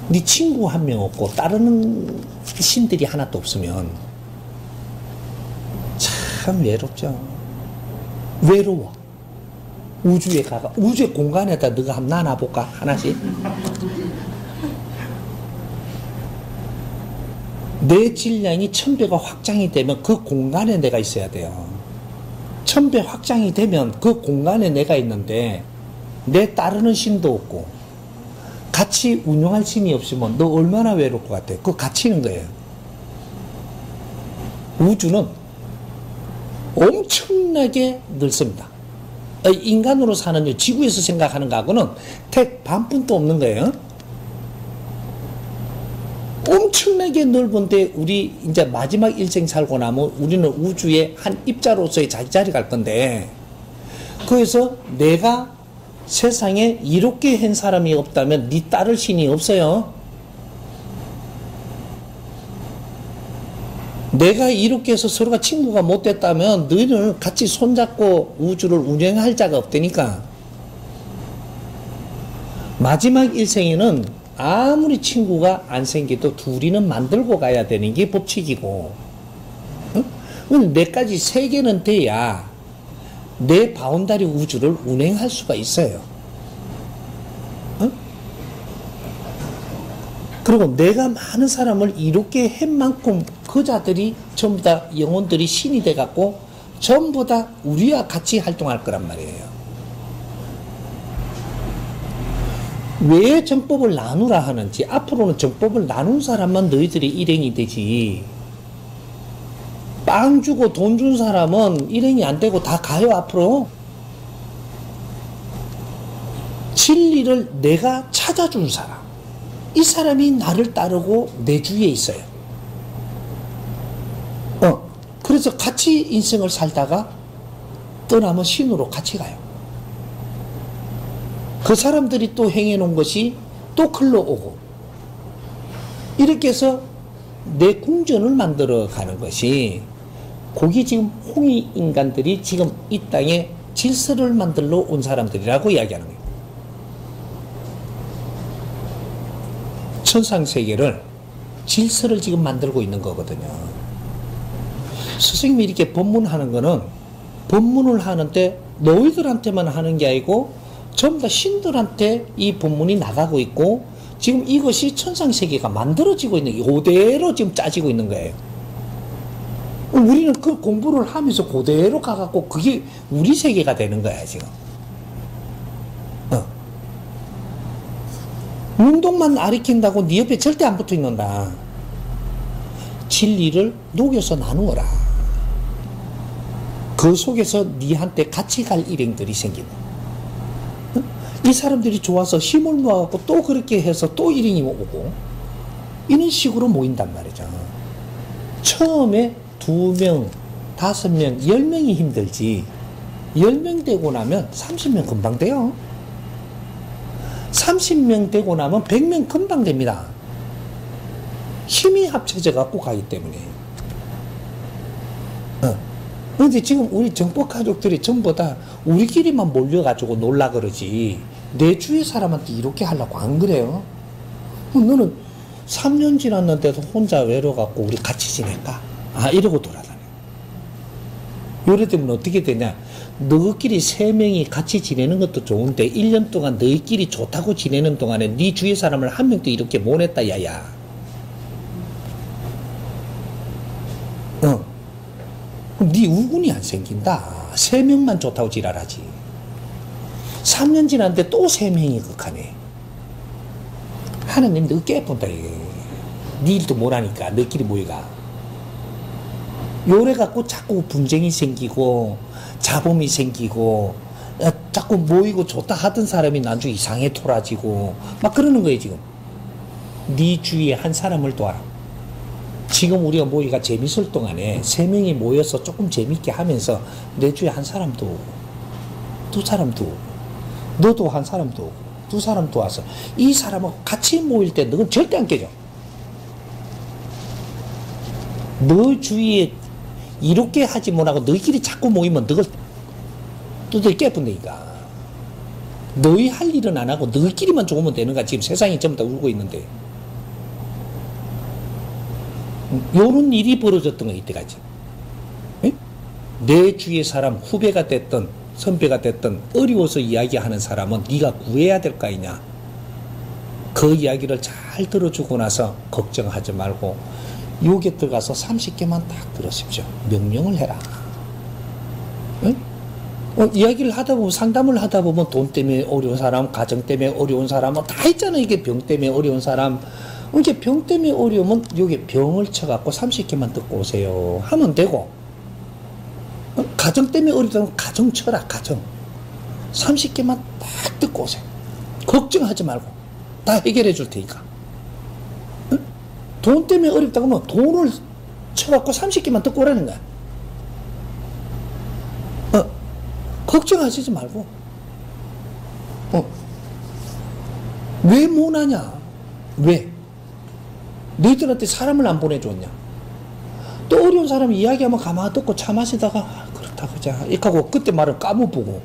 네 친구 한 명 없고 따르는 신들이 하나도 없으면 참 외롭죠. 외로워. 우주에 가가, 우주의 공간에다 너가 한번 나눠볼까? 하나씩. 내 질량이 1000배가 확장이 되면 그 공간에 내가 있어야 돼요. 1000배 확장이 되면 그 공간에 내가 있는데 내 따르는 신도 없고 같이 운영할 신이 없으면 너 얼마나 외로울 것 같아? 그거 갇히는 거예요. 우주는 엄청나게 넓습니다. 인간으로 사는 지구에서 생각하는 거하고는 택 반푼도 없는 거예요. 엄청나게 넓은데 우리 이제 마지막 일생 살고 나면 우리는 우주의 한 입자로서의 자기 갈 건데, 그래서 내가 세상에 이롭게 한 사람이 없다면 네 따를 신이 없어요. 내가 이롭게 해서 서로가 친구가 못 됐다면 너희는 같이 손잡고 우주를 운영할 자가 없다니까. 마지막 일생에는 아무리 친구가 안 생겨도 둘이는 만들고 가야 되는 게 법칙이고, 내까지 세 개는 돼야 내 바운다리 우주를 운행할 수가 있어요. 그리고 내가 많은 사람을 이롭게 한 만큼 그 자들이 전부 다 영혼들이 신이 돼갖고 전부 다 우리와 같이 활동할 거란 말이에요. 왜 정법을 나누라 하는지, 앞으로는 정법을 나눈 사람만 너희들이 일행이 되지, 빵 주고 돈 준 사람은 일행이 안 되고 다 가요. 앞으로 진리를 내가 찾아준 사람, 이 사람이 나를 따르고 내 주위에 있어요. 그래서 같이 인생을 살다가 떠나면 신으로 같이 가요. 그 사람들이 또 행해놓은 것이 또 흘러오고, 이렇게 해서 내 궁전을 만들어 가는 것이, 거기 지금 홍위 인간들이 지금 이 땅에 질서를 만들러 온 사람들이라고 이야기하는 거예요. 천상세계를, 질서를 지금 만들고 있는 거거든요. 스승님이 이렇게 법문하는 거는, 법문을 하는데 너희들한테만 하는 게 아니고 전부 다 신들한테 이 법문이 나가고 있고, 지금 이것이 천상세계가 만들어지고 있는, 그대로 지금 짜지고 있는 거예요. 우리는 그 공부를 하면서 그대로 가갖고 그게 우리 세계가 되는 거야, 지금. 운동만 가리킨다고 네 옆에 절대 안 붙어 있는다. 진리를 녹여서 나누어라. 그 속에서 네한테 같이 갈 일행들이 생긴다. 이 사람들이 좋아서 힘을 모아갖고 또 그렇게 해서 또 일행이 오고, 이런 식으로 모인단 말이죠. 처음에 2명, 5명, 10명이 힘들지, 10명 되고 나면 30명 금방 돼요. 30명 되고 나면 100명 금방 됩니다. 힘이 합쳐져 갖고 가기 때문에. 근데 지금 우리 정법 가족들이 전부 다 우리끼리만 몰려가지고 놀라 그러지, 내 주위 사람한테 이렇게 하려고 안 그래요? 너는 3년 지났는데도 혼자 외로워갖고 우리 같이 지낼까? 이러고 돌아다녀. 요래 되면 어떻게 되냐? 너희끼리 3명이 같이 지내는 것도 좋은데 1년 동안 너희끼리 좋다고 지내는 동안에 네 주위 사람을 한 명도 이렇게 못 했다, 야야. 그럼 네 우군이 안 생긴다. 3명만 좋다고 지랄하지. 3년 지났는데 또 3명이 극하네. 하나님 너 깨본다, 이게. 네 일도 못하니까 너희끼리 모여가. 요래 갖고 자꾸 분쟁이 생기고 자범이 생기고 자꾸 모이고 좋다 하던 사람이 나중에 이상해 돌아지고 막 그러는 거예요. 지금 네 주위에 한 사람을 도와라. 지금 우리가 모이가 재밌을 동안에 3명이 모여서 조금 재밌게 하면서 내 주위에 한 사람도 오고 2사람도 오고 너도 한 사람도 오고 2사람도 와서 이 사람하고 같이 모일 때 너는 절대 안 깨져. 너 주위에 이렇게 하지 못하고 너희끼리 자꾸 모이면 너희 깨뿐다니까. 너희 할 일은 안 하고 너희끼리만 좋으면 되는 거야. 지금 세상이 전부 다 울고 있는데. 요런 일이 벌어졌던 거 이때까지. 에? 내 주위의 사람, 후배가 됐든 선배가 됐든 어려워서 이야기하는 사람은 네가 구해야 될 거 아니냐. 그 이야기를 잘 들어주고 나서 걱정하지 말고 요게 들어가서 30개만 딱 들으십시오. 명령을 해라. 응? 이야기를 하다 보면, 상담을 하다 보면 돈 때문에 어려운 사람, 가정 때문에 어려운 사람, 다 있잖아. 이게 병 때문에 어려운 사람. 이게 병 때문에 어려우면 요게 병을 쳐갖고 30개만 듣고 오세요. 하면 되고, 가정 때문에 어렵다면 가정 쳐라, 가정. 30개만 딱 듣고 오세요. 걱정하지 말고. 다 해결해 줄 테니까. 돈 때문에 어렵다고 하면 돈을 쳐갖고 30개만 듣고 오라는 거야. 걱정하시지 말고. 왜 못하냐? 왜? 너희들한테 사람을 안 보내줬냐? 또 어려운 사람이 이야기하면 가만히 듣고 차 마시다가 그렇다 그자 이렇게 하고 그때 말을 까먹고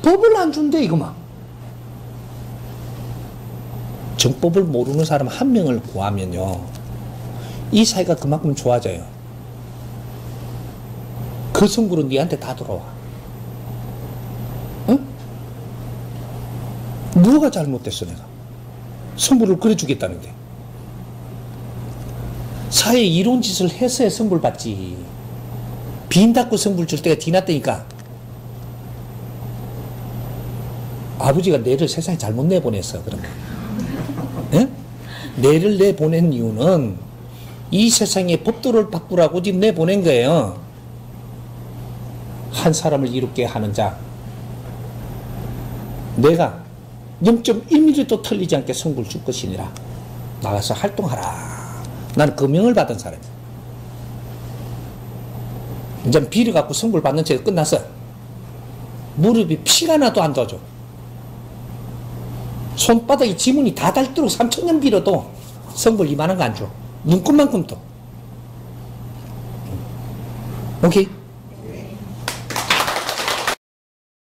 법을 안 준대 이거만. 정법을 모르는 사람 한 명을 구하면요 이 사이가 그만큼 좋아져요. 그 성불은 니한테 다 돌아와. 응? 뭐가 잘못됐어 내가? 성불을 그려주겠다는데. 사회 이론 짓을 해서야 성불 받지. 빈 닫고 성불 줄 때가 지났다니까. 아버지가 내를 세상에 잘못 내보냈어. 그러면 예? 내를 내보낸 이유는 이 세상에 법도를 바꾸라고 지금 내보낸 거예요. 한 사람을 이롭게 하는 자. 내가 0.1mm도 틀리지 않게 성불 줄 것이니라. 나가서 활동하라. 나는 그 명을 받은 사람이야. 이제 비를 갖고 성불 받는 채 끝났어. 무릎이 피가 나도 안 둬줘. 손바닥에 지문이 다 닳도록 3,000년 빌어도 성불 이만한 거 안 줘. 눈곱만큼도. 오케이?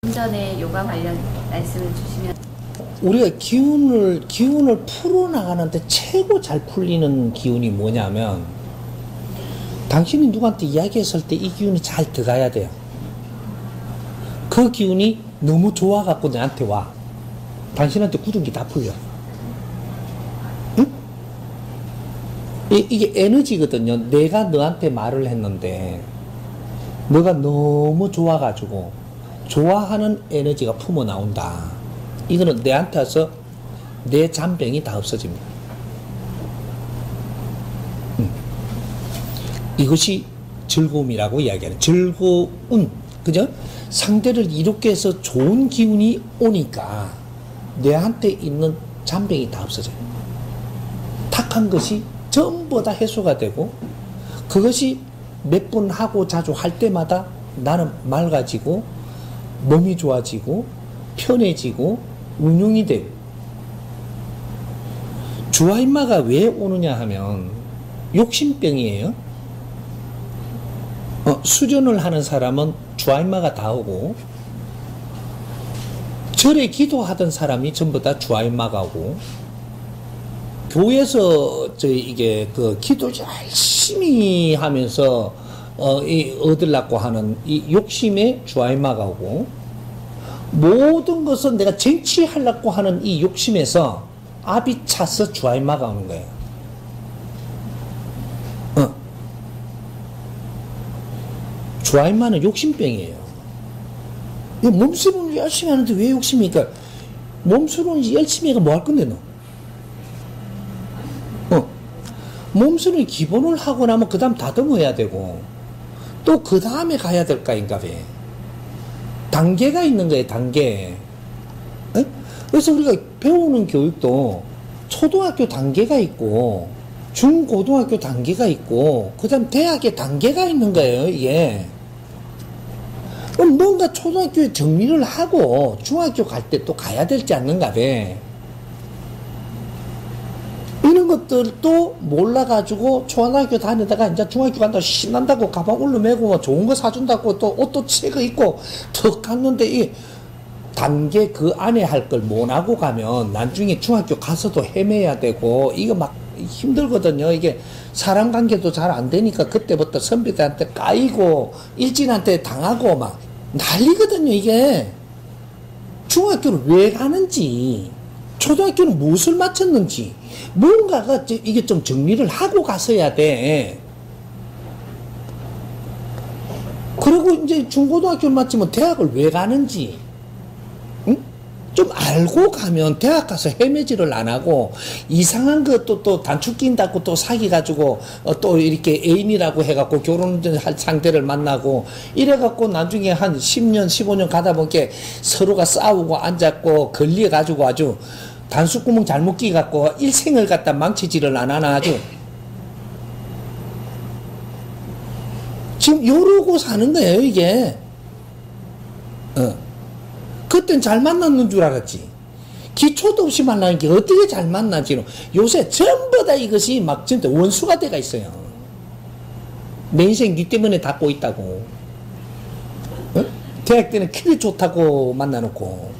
좀 전에 요가 관련 말씀을 주시면 우리가 기운을 풀어나가는데 최고 잘 풀리는 기운이 뭐냐면 당신이 누구한테 이야기했을 때 이 기운이 잘 들어가야 돼요. 그 기운이 너무 좋아갖고 내한테 와. 당신한테 굳은 게 다 풀려. 응? 이게 에너지거든요. 내가 너한테 말을 했는데 너가 너무 좋아가지고 좋아하는 에너지가 품어 나온다. 이거는 내한테 와서 내 잔병이 다 없어집니다. 이것이 즐거움이라고 이야기하는 즐거운, 그죠? 상대를 이롭게 해서 좋은 기운이 오니까 내한테 있는 잔병이 다 없어져요. 탁한 것이 전부 다 해소가 되고 그것이 몇 번 하고 자주 할 때마다 나는 맑아지고 몸이 좋아지고 편해지고 운용이 되고. 주화인마가 왜 오느냐 하면 욕심병이에요. 수련을 하는 사람은 주아인마가 다 오고, 절에 기도하던 사람이 전부 다 주아인마가 오고, 교회에서 이게 그 기도 열심히 하면서 얻으려고 하는 이 욕심에 주아인마가 오고, 모든 것은 내가 쟁취하려고 하는 이 욕심에서 압이 차서 주아인마가 오는 거예요. 주아인마는 욕심병이에요. 몸수련 열심히 하는데 왜 욕심이니까? 몸수련 열심히 해가 뭐 할 건데 너? 몸수련 기본을 하고 나면 그 다음 다듬어야 되고, 또 그 다음에 가야 될 거인가 봐. 단계가 있는 거예요, 단계. 그래서 우리가 배우는 교육도 초등학교 단계가 있고, 중고등학교 단계가 있고, 그 다음 대학의 단계가 있는 거예요, 이게. 그럼 뭔가 초등학교에 정리를 하고 중학교 갈 때 또 가야 될지 않는가 봐. 이런 것들도 몰라가지고 초등학교 다니다가 이제 중학교 간다고 신난다고 가방 올려매고 뭐 좋은 거 사준다고 또 옷도 새거 입고 턱 갔는데 이 단계 그 안에 할 걸 못하고 가면 나중에 중학교 가서도 헤매야 되고 이거 막 힘들거든요. 이게 사람 관계도 잘 안 되니까 그때부터 선배들한테 까이고 일진한테 당하고 막 난리거든요. 이게 중학교를 왜 가는지, 초등학교는 무엇을 마쳤는지 뭔가가 이게 좀 정리를 하고 갔어야 돼. 그리고 이제 중고등학교를 마치면 대학을 왜 가는지 좀 알고 가면 대학 가서 헤매지를 안 하고 이상한 것도 또 단축 끼인다고 또 사귀가지고 또 이렇게 애인이라고 해갖고 결혼할 상대를 만나고 이래갖고 나중에 한 10년 15년 가다 보니까 서로가 싸우고 앉았고 걸려가지고 아주 단수구멍 잘못 끼갖고 일생을 갖다 망치지를 안 하나 아주 지금 이러고 사는 거예요 이게. 그땐 잘 만났는 줄 알았지. 기초도 없이 만나는 게 어떻게 잘 만나지? 요새 전부 다 이것이 막 진짜 원수가 돼가 있어요. 내 인생 니 때문에 닫고 있다고. 대학 때는 키를 좋다고 만나놓고,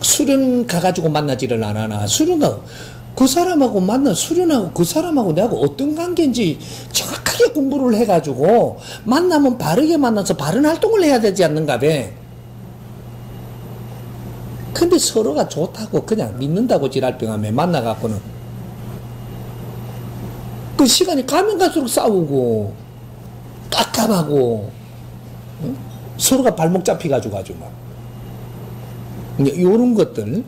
수련 가가지고 만나지를 안 하나. 수련하고, 그 사람하고 수련하고 그 사람하고 내하고 어떤 관계인지 정확하게 공부를 해가지고 만나면 바르게 만나서 바른 활동을 해야 되지 않는가 봐. 근데 서로가 좋다고 그냥 믿는다고 지랄병하며 만나갖고는 그 시간이 가면 갈수록 싸우고 깝깝하고 서로가 발목 잡혀가지고 아주 막 요런 것들.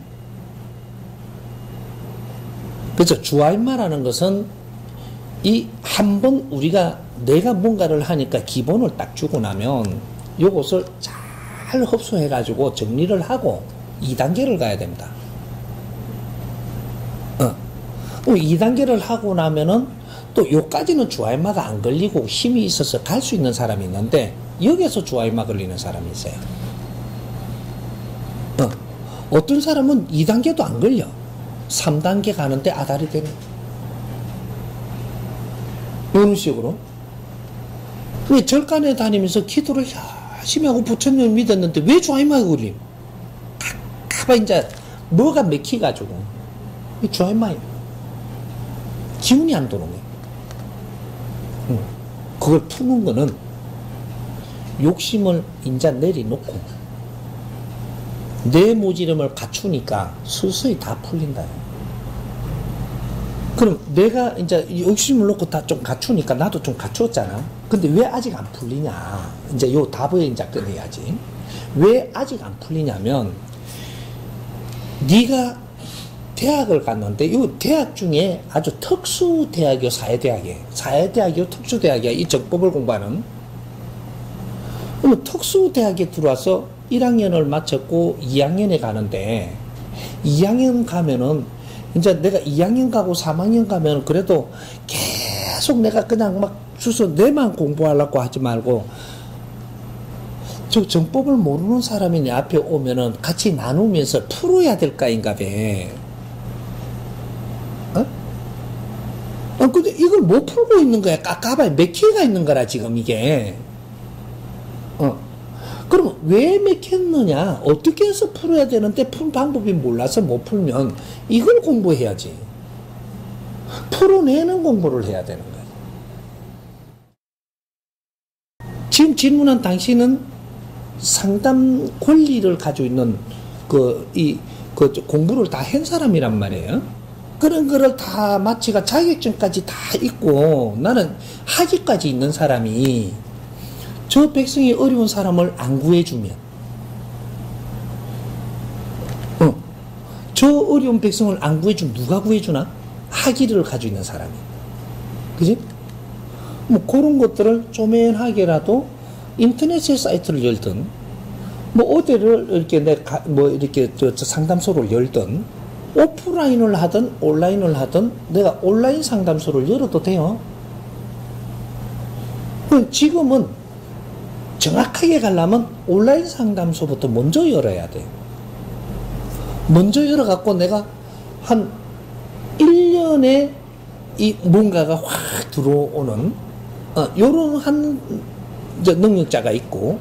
그래서 주아인마라는 것은 이 한 번 우리가 내가 뭔가를 하니까 기본을 딱 주고 나면 요것을 잘 흡수해 가지고 정리를 하고 2단계를 가야 됩니다. 2단계를 하고 나면은 또 요까지는 주아인마가 안 걸리고 힘이 있어서 갈 수 있는 사람이 있는데 여기에서 주아인마 걸리는 사람이 있어요. 어떤 사람은 2단계도 안 걸려. 3단계 가는데 아다리 되는 이런 식으로. 왜 절간에 다니면서 기도를 열심히 하고 부처님을 믿었는데 왜 주아인마가 걸림? 가봐 이제 뭐가 맥히가지고 이 주아인마야. 기운이 안 도는 거야. 그걸 푸는 거는 욕심을 인자 내려놓고 내 모지름을 갖추니까 서서히 다 풀린다. 그럼 내가 이제 욕심을 놓고 다 좀 갖추니까 나도 좀 갖추었잖아. 근데 왜 아직 안 풀리냐? 이제 요 답을 이제 꺼내야지. 왜 아직 안 풀리냐면 네가 대학을 갔는데 요 대학 중에 아주 특수 대학이요, 사회대학이에요. 사회대학이요, 특수대학이야. 이 정법을 공부하는. 그러면 특수대학에 들어와서 1학년을 마쳤고 2학년에 가는데 2학년 가면은 이제 내가 2학년 가고 3학년 가면 그래도 계속 내가 그냥 막 주소 내만 공부하려고 하지 말고 저 정법을 모르는 사람이 내 앞에 오면은 같이 나누면서 풀어야 될 까인가 봐. 이걸 못 풀고 있는 거야. 까봐야 몇 개가 있는 거라, 지금 이게. 그럼 왜 맥혔느냐? 어떻게 해서 풀어야 되는데 풀 방법이 몰라서 못 풀면 이걸 공부해야지. 풀어내는 공부를 해야 되는 거야. 지금 질문한 당신은 상담 권리를 가지고 있는 공부를 다 한 사람이란 말이에요. 그런 거를 다 마치가 자격증까지 다 있고 나는 학위까지 있는 사람이 저 백성이 어려운 사람을 안 구해주면, 저 어려운 백성을 안 구해주면 누가 구해주나? 학위를 가지고 있는 사람이. 그지? 뭐 그런 것들을 조맨하게라도 인터넷의 사이트를 열든, 뭐 어디를 이렇게 저 상담소를 열든, 오프라인을 하든 온라인을 하든 내가 온라인 상담소를 열어도 돼요. 지금은 정확하게 가려면 온라인 상담소부터 먼저 열어야 돼. 먼저 열어갖고 내가 한 1년에 이 뭔가가 확 들어오는, 요런 능력자가 있고,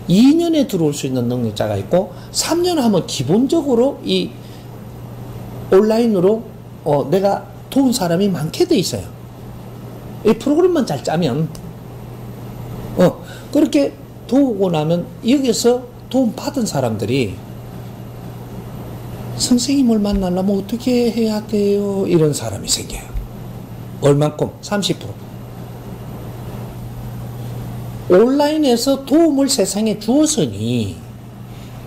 2년에 들어올 수 있는 능력자가 있고, 3년 하면 기본적으로 이 온라인으로, 내가 도운 사람이 많게 돼 있어요. 이 프로그램만 잘 짜면, 그렇게 도우고 나면 여기서 도움 받은 사람들이 선생님을 만나려면 어떻게 해야 돼요? 이런 사람이 생겨요. 얼만큼? 30%. 온라인에서 도움을 세상에 주었으니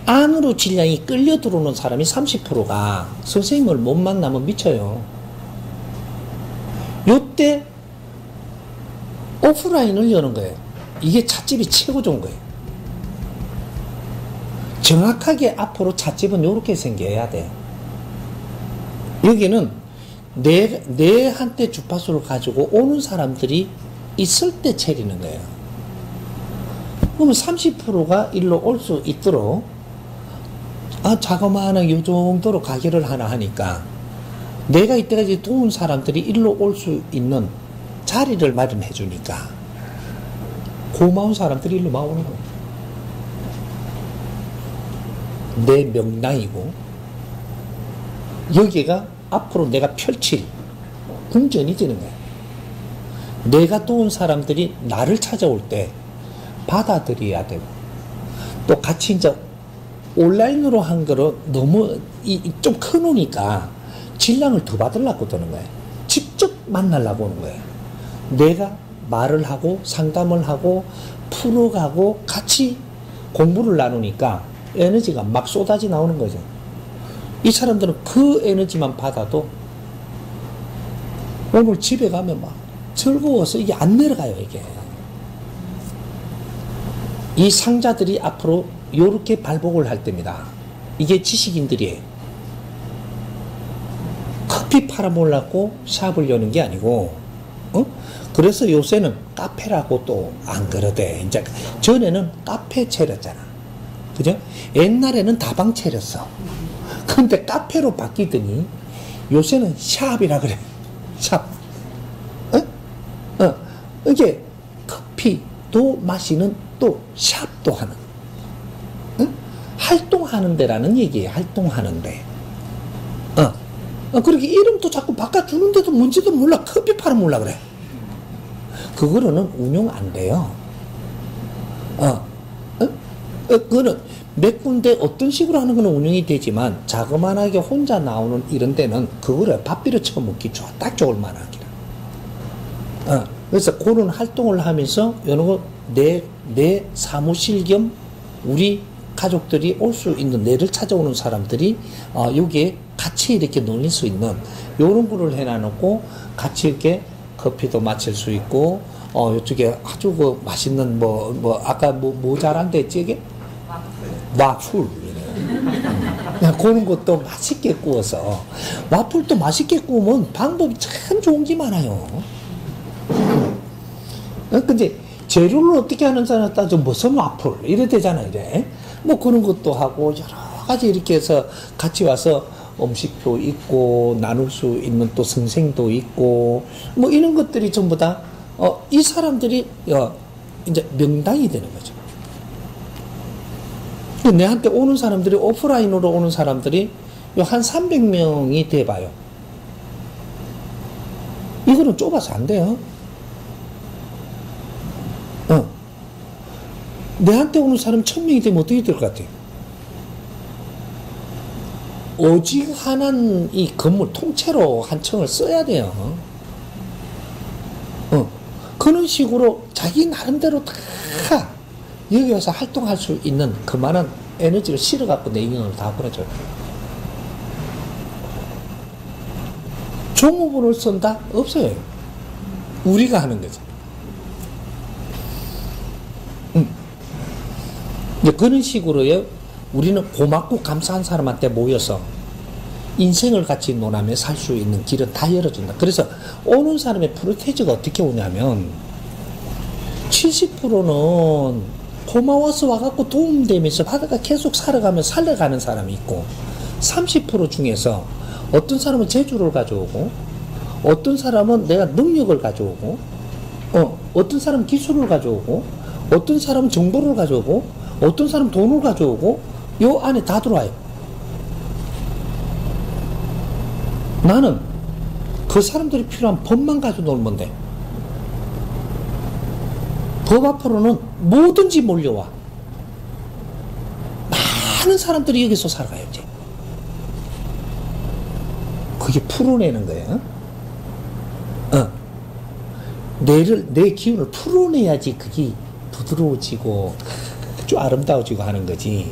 안으로 질량이 끌려 들어오는 사람이 30%가 선생님을 못 만나면 미쳐요. 요때 오프라인을 여는 거예요. 이게 찻집이 최고 좋은 거예요. 정확하게 앞으로 찻집은 이렇게 생겨야 돼요. 여기는 내한테 주파수를 가지고 오는 사람들이 있을 때 차리는 거예요. 그러면 30%가 일로 올 수 있도록, 자그마한 요 정도로 가게를 하나 하니까 내가 이때까지 도운 사람들이 일로 올 수 있는 자리를 마련해 주니까 고마운 사람들이 일로 막 오는 거예요. 내 명당이고, 여기가 앞으로 내가 펼칠 궁전이 되는 거예요. 내가 도운 사람들이 나를 찾아올 때 받아들여야 되고, 또 같이 이제 온라인으로 한 거로 너무 좀 크노니까 질량을 더 받으려고 드는 거예요. 직접 만나려고 오는 거예요. 내가 말을 하고 상담을 하고 풀어가고 같이 공부를 나누니까 에너지가 막 쏟아져 나오는 거죠. 이 사람들은 그 에너지만 받아도 오늘 집에 가면 막 즐거워서 이게 안 내려가요, 이게. 이 상자들이 앞으로 요렇게 발복을 할 때입니다. 이게 지식인들이에요. 커피 팔아먹으려고 샵을 여는 게 아니고, 그래서 요새는 카페라고 또 안 그러대. 이제 전에는 카페 차렸잖아. 그죠? 옛날에는 다방 차렸어. 근데 카페로 바뀌더니 요새는 샵이라 그래. 샵. 이게 커피도 마시는 또 샵도 하는. 활동하는 데라는 얘기예요. 활동하는데. 그렇게 이름도 자꾸 바꿔주는데도 뭔지도 몰라. 커피 팔아먹으려 그래. 그거로는 운영 안 돼요. 그거는 몇 군데 어떤 식으로 하는 거는 운영이 되지만 자그만하게 혼자 나오는 이런 데는 그거를 밥비로 쳐먹기 딱 좋을 만하기라. 그래서 그런 활동을 하면서 이런 거 내 사무실 겸 우리 가족들이 올 수 있는, 내를 찾아오는 사람들이 여기에 같이 이렇게 놀릴 수 있는 이런 거를 해놔놓고 같이 이렇게 커피도 마실 수 있고, 이쪽에 아주 그 맛있는 아까 모자란데 했지, 이게? 와플. 그런 것도 맛있게 구워서. 와플도 맛있게 구우면 방법이 참 좋은 게 많아요. 근데 재료를 어떻게 하는 사람에 따라서 무슨 와플 이래 되잖아, 이래. 뭐 그런 것도 하고 여러 가지 이렇게 해서 같이 와서 음식도 있고, 나눌 수 있는 또 선생도 있고, 뭐 이런 것들이 전부 다, 이 사람들이, 이제 명당이 되는 거죠. 내한테 오는 사람들이, 오프라인으로 오는 사람들이 한 300명이 돼봐요. 이거는 좁아서 안 돼요. 내한테 오는 사람 1000명이 되면 어떻게 될 것 같아요? 오직 하나는 이 건물 통째로 한 층을 써야 돼요. 그런 식으로 자기 나름대로 다 여기 와서 활동할 수 있는 그만한 에너지를 실어갖고 내 인연을 다 보내줘요. 종업원을 쓴다? 없어요. 우리가 하는 거죠. 이제 그런 식으로요, 우리는 고맙고 감사한 사람한테 모여서 인생을 같이 논하며 살 수 있는 길은 다 열어준다. 그래서 오는 사람의 프로테이지가 어떻게 오냐면 70%는 고마워서 와갖고 도움되면서 하다가 계속 살아가는 사람이 있고 30% 중에서 어떤 사람은 재주를 가져오고 어떤 사람은 내가 능력을 가져오고 어떤 사람은 기술을 가져오고 어떤 사람은 정보를 가져오고 어떤 사람은 돈을 가져오고 요 안에 다 들어와요. 나는 그 사람들이 필요한 법만 가지고 놀면 돼. 법 앞으로는 뭐든지 몰려와. 많은 사람들이 여기서 살아가요, 이제. 그게 풀어내는 거예요. 내 기운을 풀어내야지 그게 부드러워지고 아주 아름다워지고 하는 거지.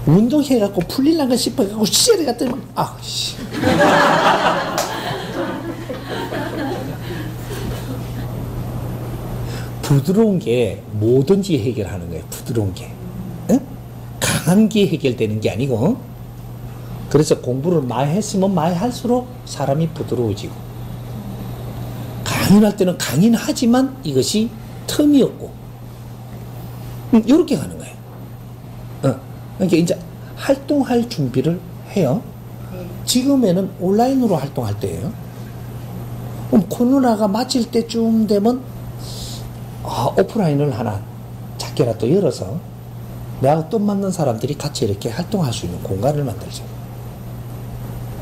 운동해갖고 풀릴란가 싶어갖고 시절에 갔더니 씨. 부드러운 게 뭐든지 해결하는 거예요. 부드러운 게. 강한 게 해결되는 게 아니고. 그래서 공부를 많이 했으면 많이 할수록 사람이 부드러워지고. 강인할 때는 강인하지만 이것이 텀이 없고. 이렇게 가는 거예요. 그러니까 이제 활동할 준비를 해요. 지금에는 온라인으로 활동할 때예요. 그럼 코로나가 마칠 때쯤 되면 오프라인을 하나 작게라도 열어서 내가 또 맞는 사람들이 같이 이렇게 활동할 수 있는 공간을 만들죠.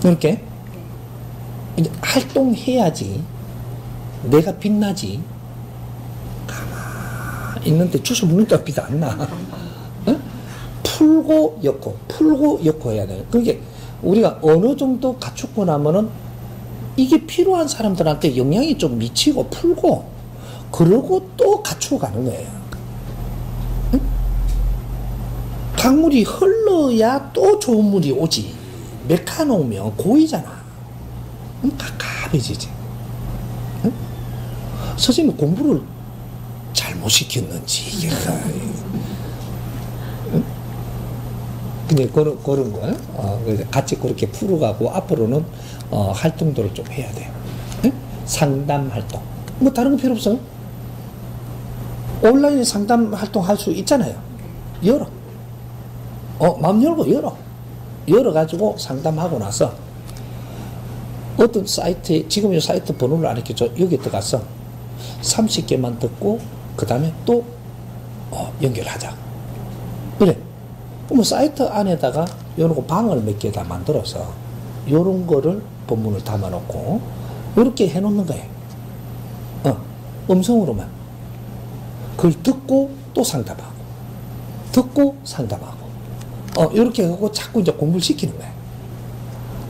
이렇게 이제 활동해야지 내가 빛나지. 가만히 있는데 주워 먹는다고 빛 안 나. 풀고 엮고 해야 돼요. 그게 우리가 어느 정도 갖추고 나면은 이게 필요한 사람들한테 영향이 좀 미치고 풀고 그러고 또 갖추고 가는 거예요. 응? 강물이 흘러야 또 좋은 물이 오지. 메카놓으면 고이잖아. 응? 가깝해지지. 응? 선생님이 공부를 잘못 시켰는지 이게 근데 그런 거, 그래서 같이 그렇게 풀어가고, 앞으로는, 활동들을 좀 해야 돼요. 네? 상담 활동. 뭐, 다른 거 필요 없어요. 온라인 상담 활동 할 수 있잖아요. 열어. 마음 열고 열어. 열어가지고 상담하고 나서, 어떤 사이트에, 지금 이 사이트 번호를 안 했겠죠. 여기 들어가서 30개만 듣고, 그 다음에 또, 연결하자. 그래. 그러면 사이트 안에다가 요런 거 방을 몇 개 다 만들어서 요런 거를 본문을 담아놓고 요렇게 해놓는 거예요. 음성으로만. 그걸 듣고 또 상담하고 듣고 상담하고 요렇게 하고 자꾸 이제 공부를 시키는 거예요.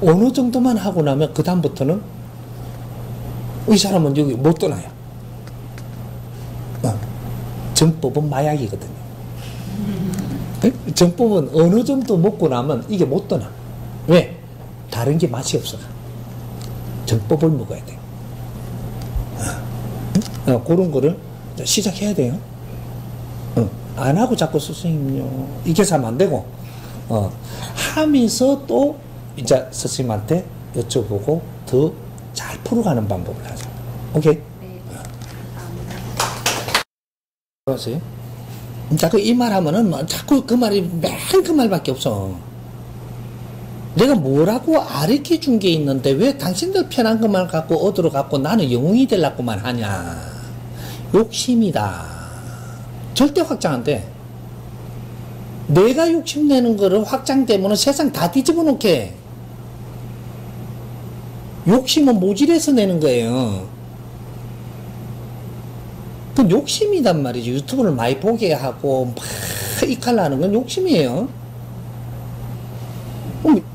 어느 정도만 하고 나면 그 다음부터는 이 사람은 여기 못 떠나요. 정법은 마약이거든요. 정법은 어느 정도 먹고 나면 이게 못 떠나. 왜? 다른 게 맛이 없어. 정법을 먹어야 돼. 그런 거를 시작해야 돼요. 안 하고 자꾸 스승님요. 이렇게 하면 안 되고, 하면서 또 이제 스승님한테 여쭤보고 더 잘 풀어가는 방법을 하자. 오케이? 네. 알았어요? 자꾸 이 말 하면은 자꾸 그 말이 맨 그 말밖에 없어. 내가 뭐라고 가르쳐 준 게 있는데 왜 당신들 편한 것만 갖고 얻으러 갖고 나는 영웅이 되려고만 하냐. 욕심이다. 절대 확장 안 돼. 내가 욕심내는 거를 확장되면 세상 다 뒤집어 놓게. 욕심은 모질해서 내는 거예요. 그건 욕심이단 말이죠. 유튜브를 많이 보게 하고 막 이칼라는 건 욕심이에요.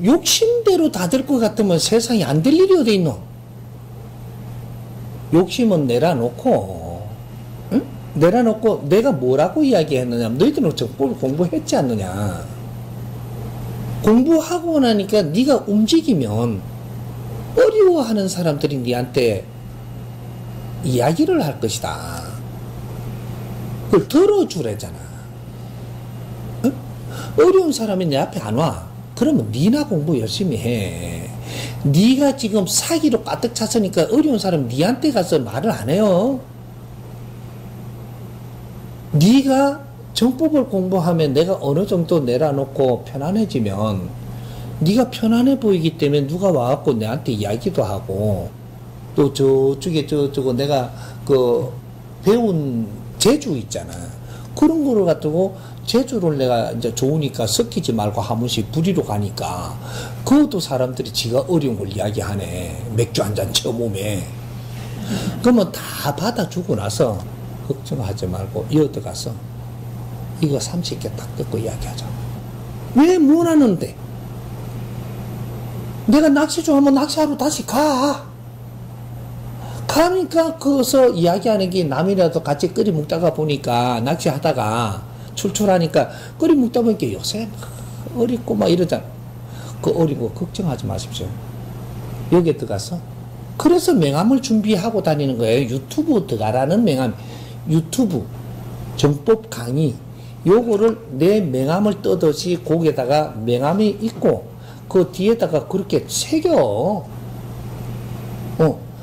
욕심대로 다 될 것 같으면 세상이 안 될 일이 어디 있노? 욕심은 내려놓고, 응? 내려놓고 내가 뭐라고 이야기했느냐? 너희들은 정법을 공부했지 않느냐? 공부하고 나니까 네가 움직이면 어려워하는 사람들이 네한테 이야기를 할 것이다. 그걸 들어주래잖아. 응? 어려운 사람이 내 앞에 안 와. 그러면 니나 공부 열심히 해. 니가 지금 사기로 가득 찼으니까 어려운 사람 니한테 가서 말을 안 해요. 니가 정법을 공부하면 내가 어느 정도 내려놓고 편안해지면 니가 편안해 보이기 때문에 누가 와갖고 내한테 이야기도 하고 또 저쪽에 저거 내가 그 배운 재주 있잖아. 그런 거를 갖다고 재주를 내가 이제 좋으니까 섞이지 말고 한 번씩 부리러 가니까 그것도 사람들이 지가 어려운 걸 이야기하네. 맥주 한 잔 처몸에. 그러면 다 받아주고 나서 걱정하지 말고 이어들 가서 이거 30개 딱 듣고 이야기하자. 왜 원하는데? 내가 낚시 좋아하면 낚시하러 다시 가. 가니까 거기서 이야기하는 게 남이라도 같이 끓이 먹다가 보니까 낚시하다가 출출하니까 끓이 먹다 보니까 요새 막 어렵고 막 이러잖아. 그 어린 거 걱정하지 마십시오. 여기에 들어가서 그래서 명함을 준비하고 다니는 거예요. 유튜브 들어가라는 명함. 유튜브 정법 강의 요거를 내 명함을 떠듯이 거기에다가 명함이 있고 그 뒤에다가 그렇게 새겨.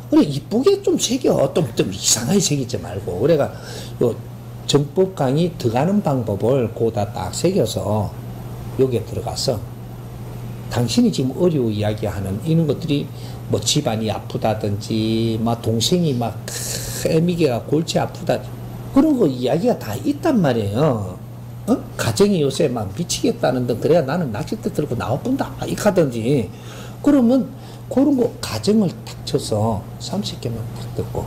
그래 이쁘게 좀 새겨. 좀 이상하게 새기지 말고. 그래가 요 정법 강의 들어가는 방법을 거기다 딱 새겨서 여기에 들어가서 당신이 지금 어려워 이야기하는 이런 것들이 뭐 집안이 아프다든지 막 동생이 막 애미개가 골치 아프다 그런 거 이야기가 다 있단 말이에요. 가정이 요새 막 미치겠다는 등 그래야 나는 낚싯대 들고 나와본다 이카든지 그러면 그런 거 가정을 딱 쳐서 30개만 딱 듣고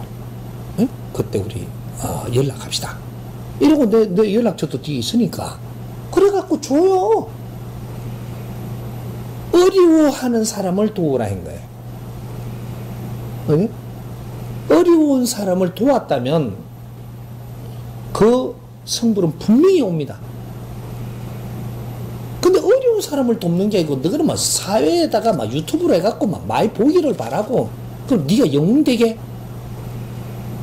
그때 우리 연락합시다. 이러고 내 연락처도 뒤에 있으니까 그래갖고 줘요. 어려워하는 사람을 도우라 한 거예요. 네? 어려운 사람을 도왔다면 그 성불은 분명히 옵니다. 근데 어려운 사람을 돕는 게 아니고 너는 막 사회에다가 막 유튜브로 해갖고 막 많이 보기를 바라고 그럼 네가 영웅 되게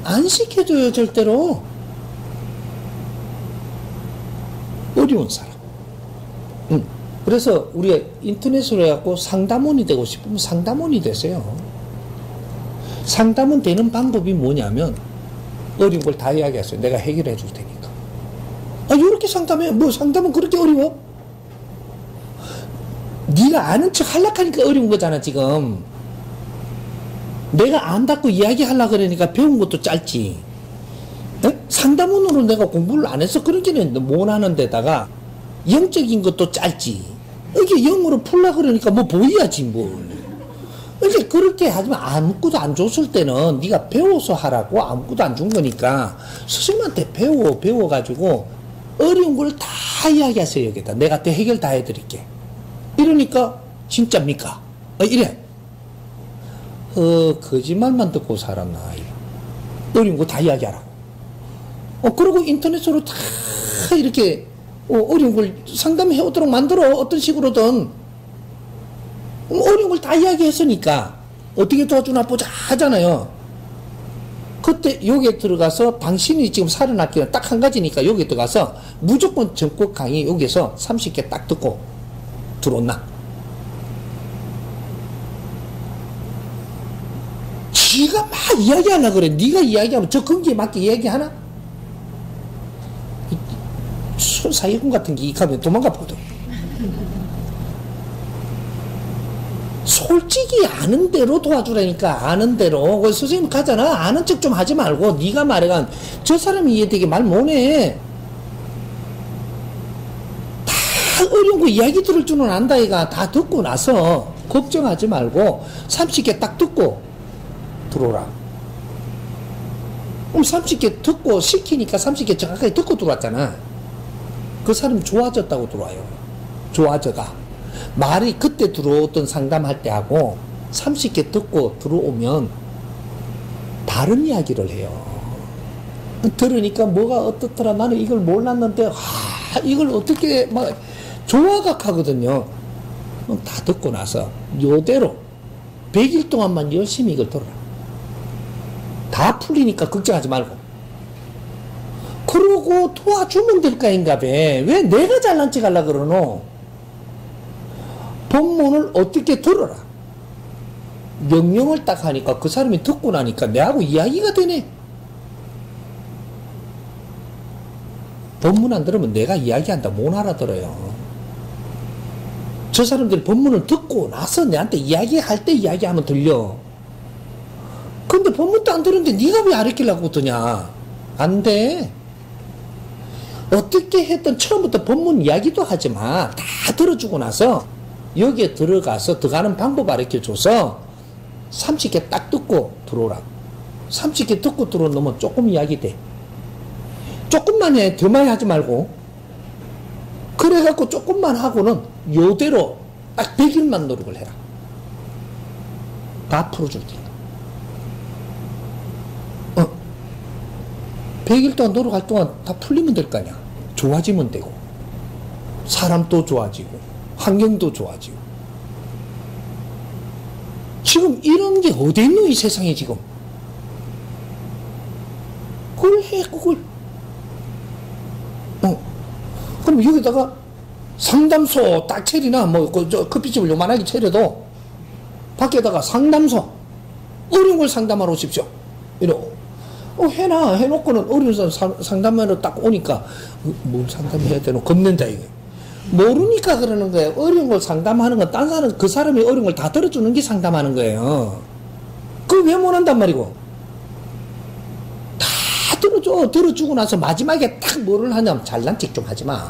안 시켜줘요. 절대로. 어려운 사람. 그래서 우리가 인터넷으로 해갖고 상담원이 되고 싶으면 상담원이 되세요. 상담원 되는 방법이 뭐냐면 어려운 걸 다 이야기했어요. 내가 해결해 줄 테니까. 요렇게 상담해. 뭐 상담은 그렇게 어려워? 네가 아는 척 하려고 하니까 어려운 거잖아 지금. 내가 안다고 이야기하려고 그러니까 배운 것도 짧지. 상담원으로 내가 공부를 안 해서 그렇게는 못 하는 데다가 영적인 것도 짧지. 이게 영어로 풀려고 그러니까 뭐 보여야지 뭘. 이렇게 그렇게 하지만 아무것도 안 줬을 때는 네가 배워서 하라고 아무것도 안 준 거니까 스승님한테 배워가지고 어려운 걸 다 이야기하세요. 여기다 내가 또 해결 다 해드릴게. 이러니까 진짜입니까? 이래. 거짓말만 듣고 살았나. 어려운 거 다 이야기하라고. 그리고 인터넷으로 다 이렇게 어려운 걸 상담해 오도록 만들어. 어떤 식으로든. 어려운 걸 다 이야기했으니까 어떻게 도와주나 보자 하잖아요. 그때 여기에 들어가서 당신이 지금 살아났기는 딱 한 가지니까 여기에 들어가서 무조건 정법 강의 여기서 30개 딱 듣고 들어온나. 지가 막 이야기하려고 그래. 네가 이야기하면 저 근기에 맞게 이야기하나? 사기꾼 같은 게 이카면 도망가 보거든. 솔직히 아는 대로 도와주라니까. 아는 대로. 그 선생님 가잖아. 아는 척 좀 하지 말고 네가 말해간 저 사람이 이해되게 말 못해. 다 어려운 거 이야기 들을 줄은 안다 이가. 다 듣고 나서 걱정하지 말고 30개 딱 듣고 들어오라. 그럼 30개 듣고 시키니까 30개 정확하게 듣고 들어왔잖아. 그 사람이 좋아졌다고 들어와요. 좋아져가. 말이 그때 들어오던 상담할 때 하고 30개 듣고 들어오면 다른 이야기를 해요. 들으니까 뭐가 어떻더라. 나는 이걸 몰랐는데 이걸 어떻게 막 조화각하거든요. 다 듣고 나서 요대로 100일 동안만 열심히 이걸 들어라. 다 풀리니까 걱정하지 말고. 그러고 도와주면 될 거인가 봐. 왜 내가 잘난 척 하려고 그러노? 본문을 어떻게 들어라. 명령을 딱 하니까 그 사람이 듣고 나니까 내하고 이야기가 되네. 본문 안 들으면 내가 이야기한다 못 알아들어요. 저 사람들이 본문을 듣고 나서 내한테 이야기할 때 이야기하면 들려. 근데 본문도 안 들었는데 네가 왜 알았길라고 드냐. 안 돼. 어떻게 했든 처음부터 본문 이야기도 하지 마. 다 들어주고 나서 여기에 들어가서 들어가는 방법 알려줘서 30개 딱 듣고 들어오라. 30개 듣고 들어오면 조금 이야기 돼. 조금만 해. 더 많이 하지 말고. 그래갖고 조금만 하고는 요대로 딱 100일만 노력을 해라. 다 풀어줄 테니까. 100일 동안 노력할 동안 다 풀리면 될 거 아니야. 좋아지면 되고. 사람도 좋아지고. 환경도 좋아지고. 지금 이런 게 어디 있노 이 세상에 지금. 그걸 해 그걸. 그럼 여기다가 상담소 딱 차리나 뭐 커피집을 요만하게 차려도 밖에다가 상담소 어려운 걸 상담하러 오십시오. 이러 해놓고는 어려운 상담하러 딱 오니까 뭘 상담해야 되노 겁낸다 이게. 모르니까 그러는 거예요. 어려운 걸 상담하는 건 딴 사람 그 사람이 어려운 걸 다 들어주는 게 상담하는 거예요. 그걸 왜 못한단 말이고. 다 들어주고 나서 마지막에 딱 뭐를 하냐면 잘난 척 좀 하지 마.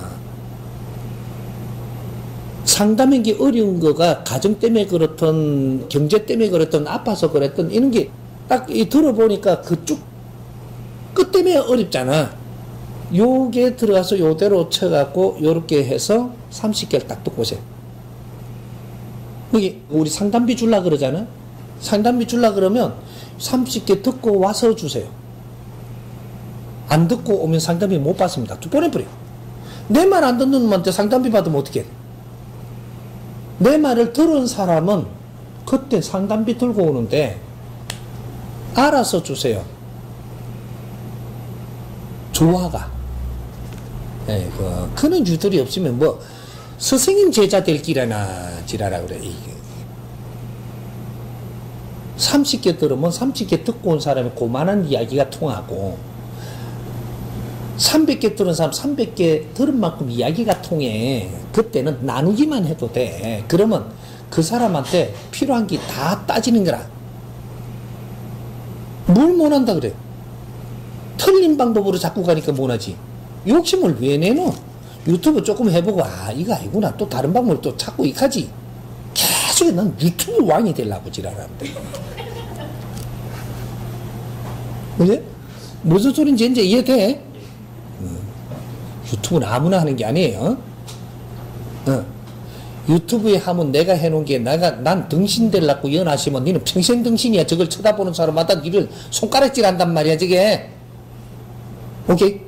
상담인 게 어려운 거가 가정 때문에 그렇든 경제 때문에 그렇든 아파서 그랬든 이런 게 딱 들어보니까 그쪽 끝 때문에 어렵잖아. 요게 들어가서 요대로 쳐갖고 요렇게 해서 30개를 딱 듣고 오세요. 여기 우리 상담비 줄라 그러잖아. 상담비 줄라 그러면 30개 듣고 와서 주세요. 안 듣고 오면 상담비 못 받습니다. 보내버려. 내 말 안 듣는 놈한테 상담비 받으면 어떻게 해? 내 말을 들은 사람은 그때 상담비 들고 오는데 알아서 주세요. 조화가. 예, 그는 유들이 없으면 뭐 스승님 제자 될 길이나 지라라 그래. 이게 30개 들으면 30개 듣고 온 사람이 그만한 이야기가 통하고 300개 들은 사람 300개 들은 만큼 이야기가 통해. 그때는 나누기만 해도 돼. 그러면 그 사람한테 필요한 게 다 따지는 거라. 뭘 못한다 그래. 틀린 방법으로 자꾸 가니까 못하지. 욕심을 왜 내노? 유튜브 조금 해보고 이거 아니구나. 또 다른 방법을 또 찾고 이까지. 계속 난 유튜브 왕이 되려고 지랄하는데. 그래? 무슨 소린지 이제 이해돼? 유튜브는 아무나 하는 게 아니에요. 유튜브에 하면 내가 해놓은 게 난 등신 되려고 연하시면 니는 평생 등신이야. 저걸 쳐다보는 사람마다 니를 손가락질 한단 말이야 저게. 오케이?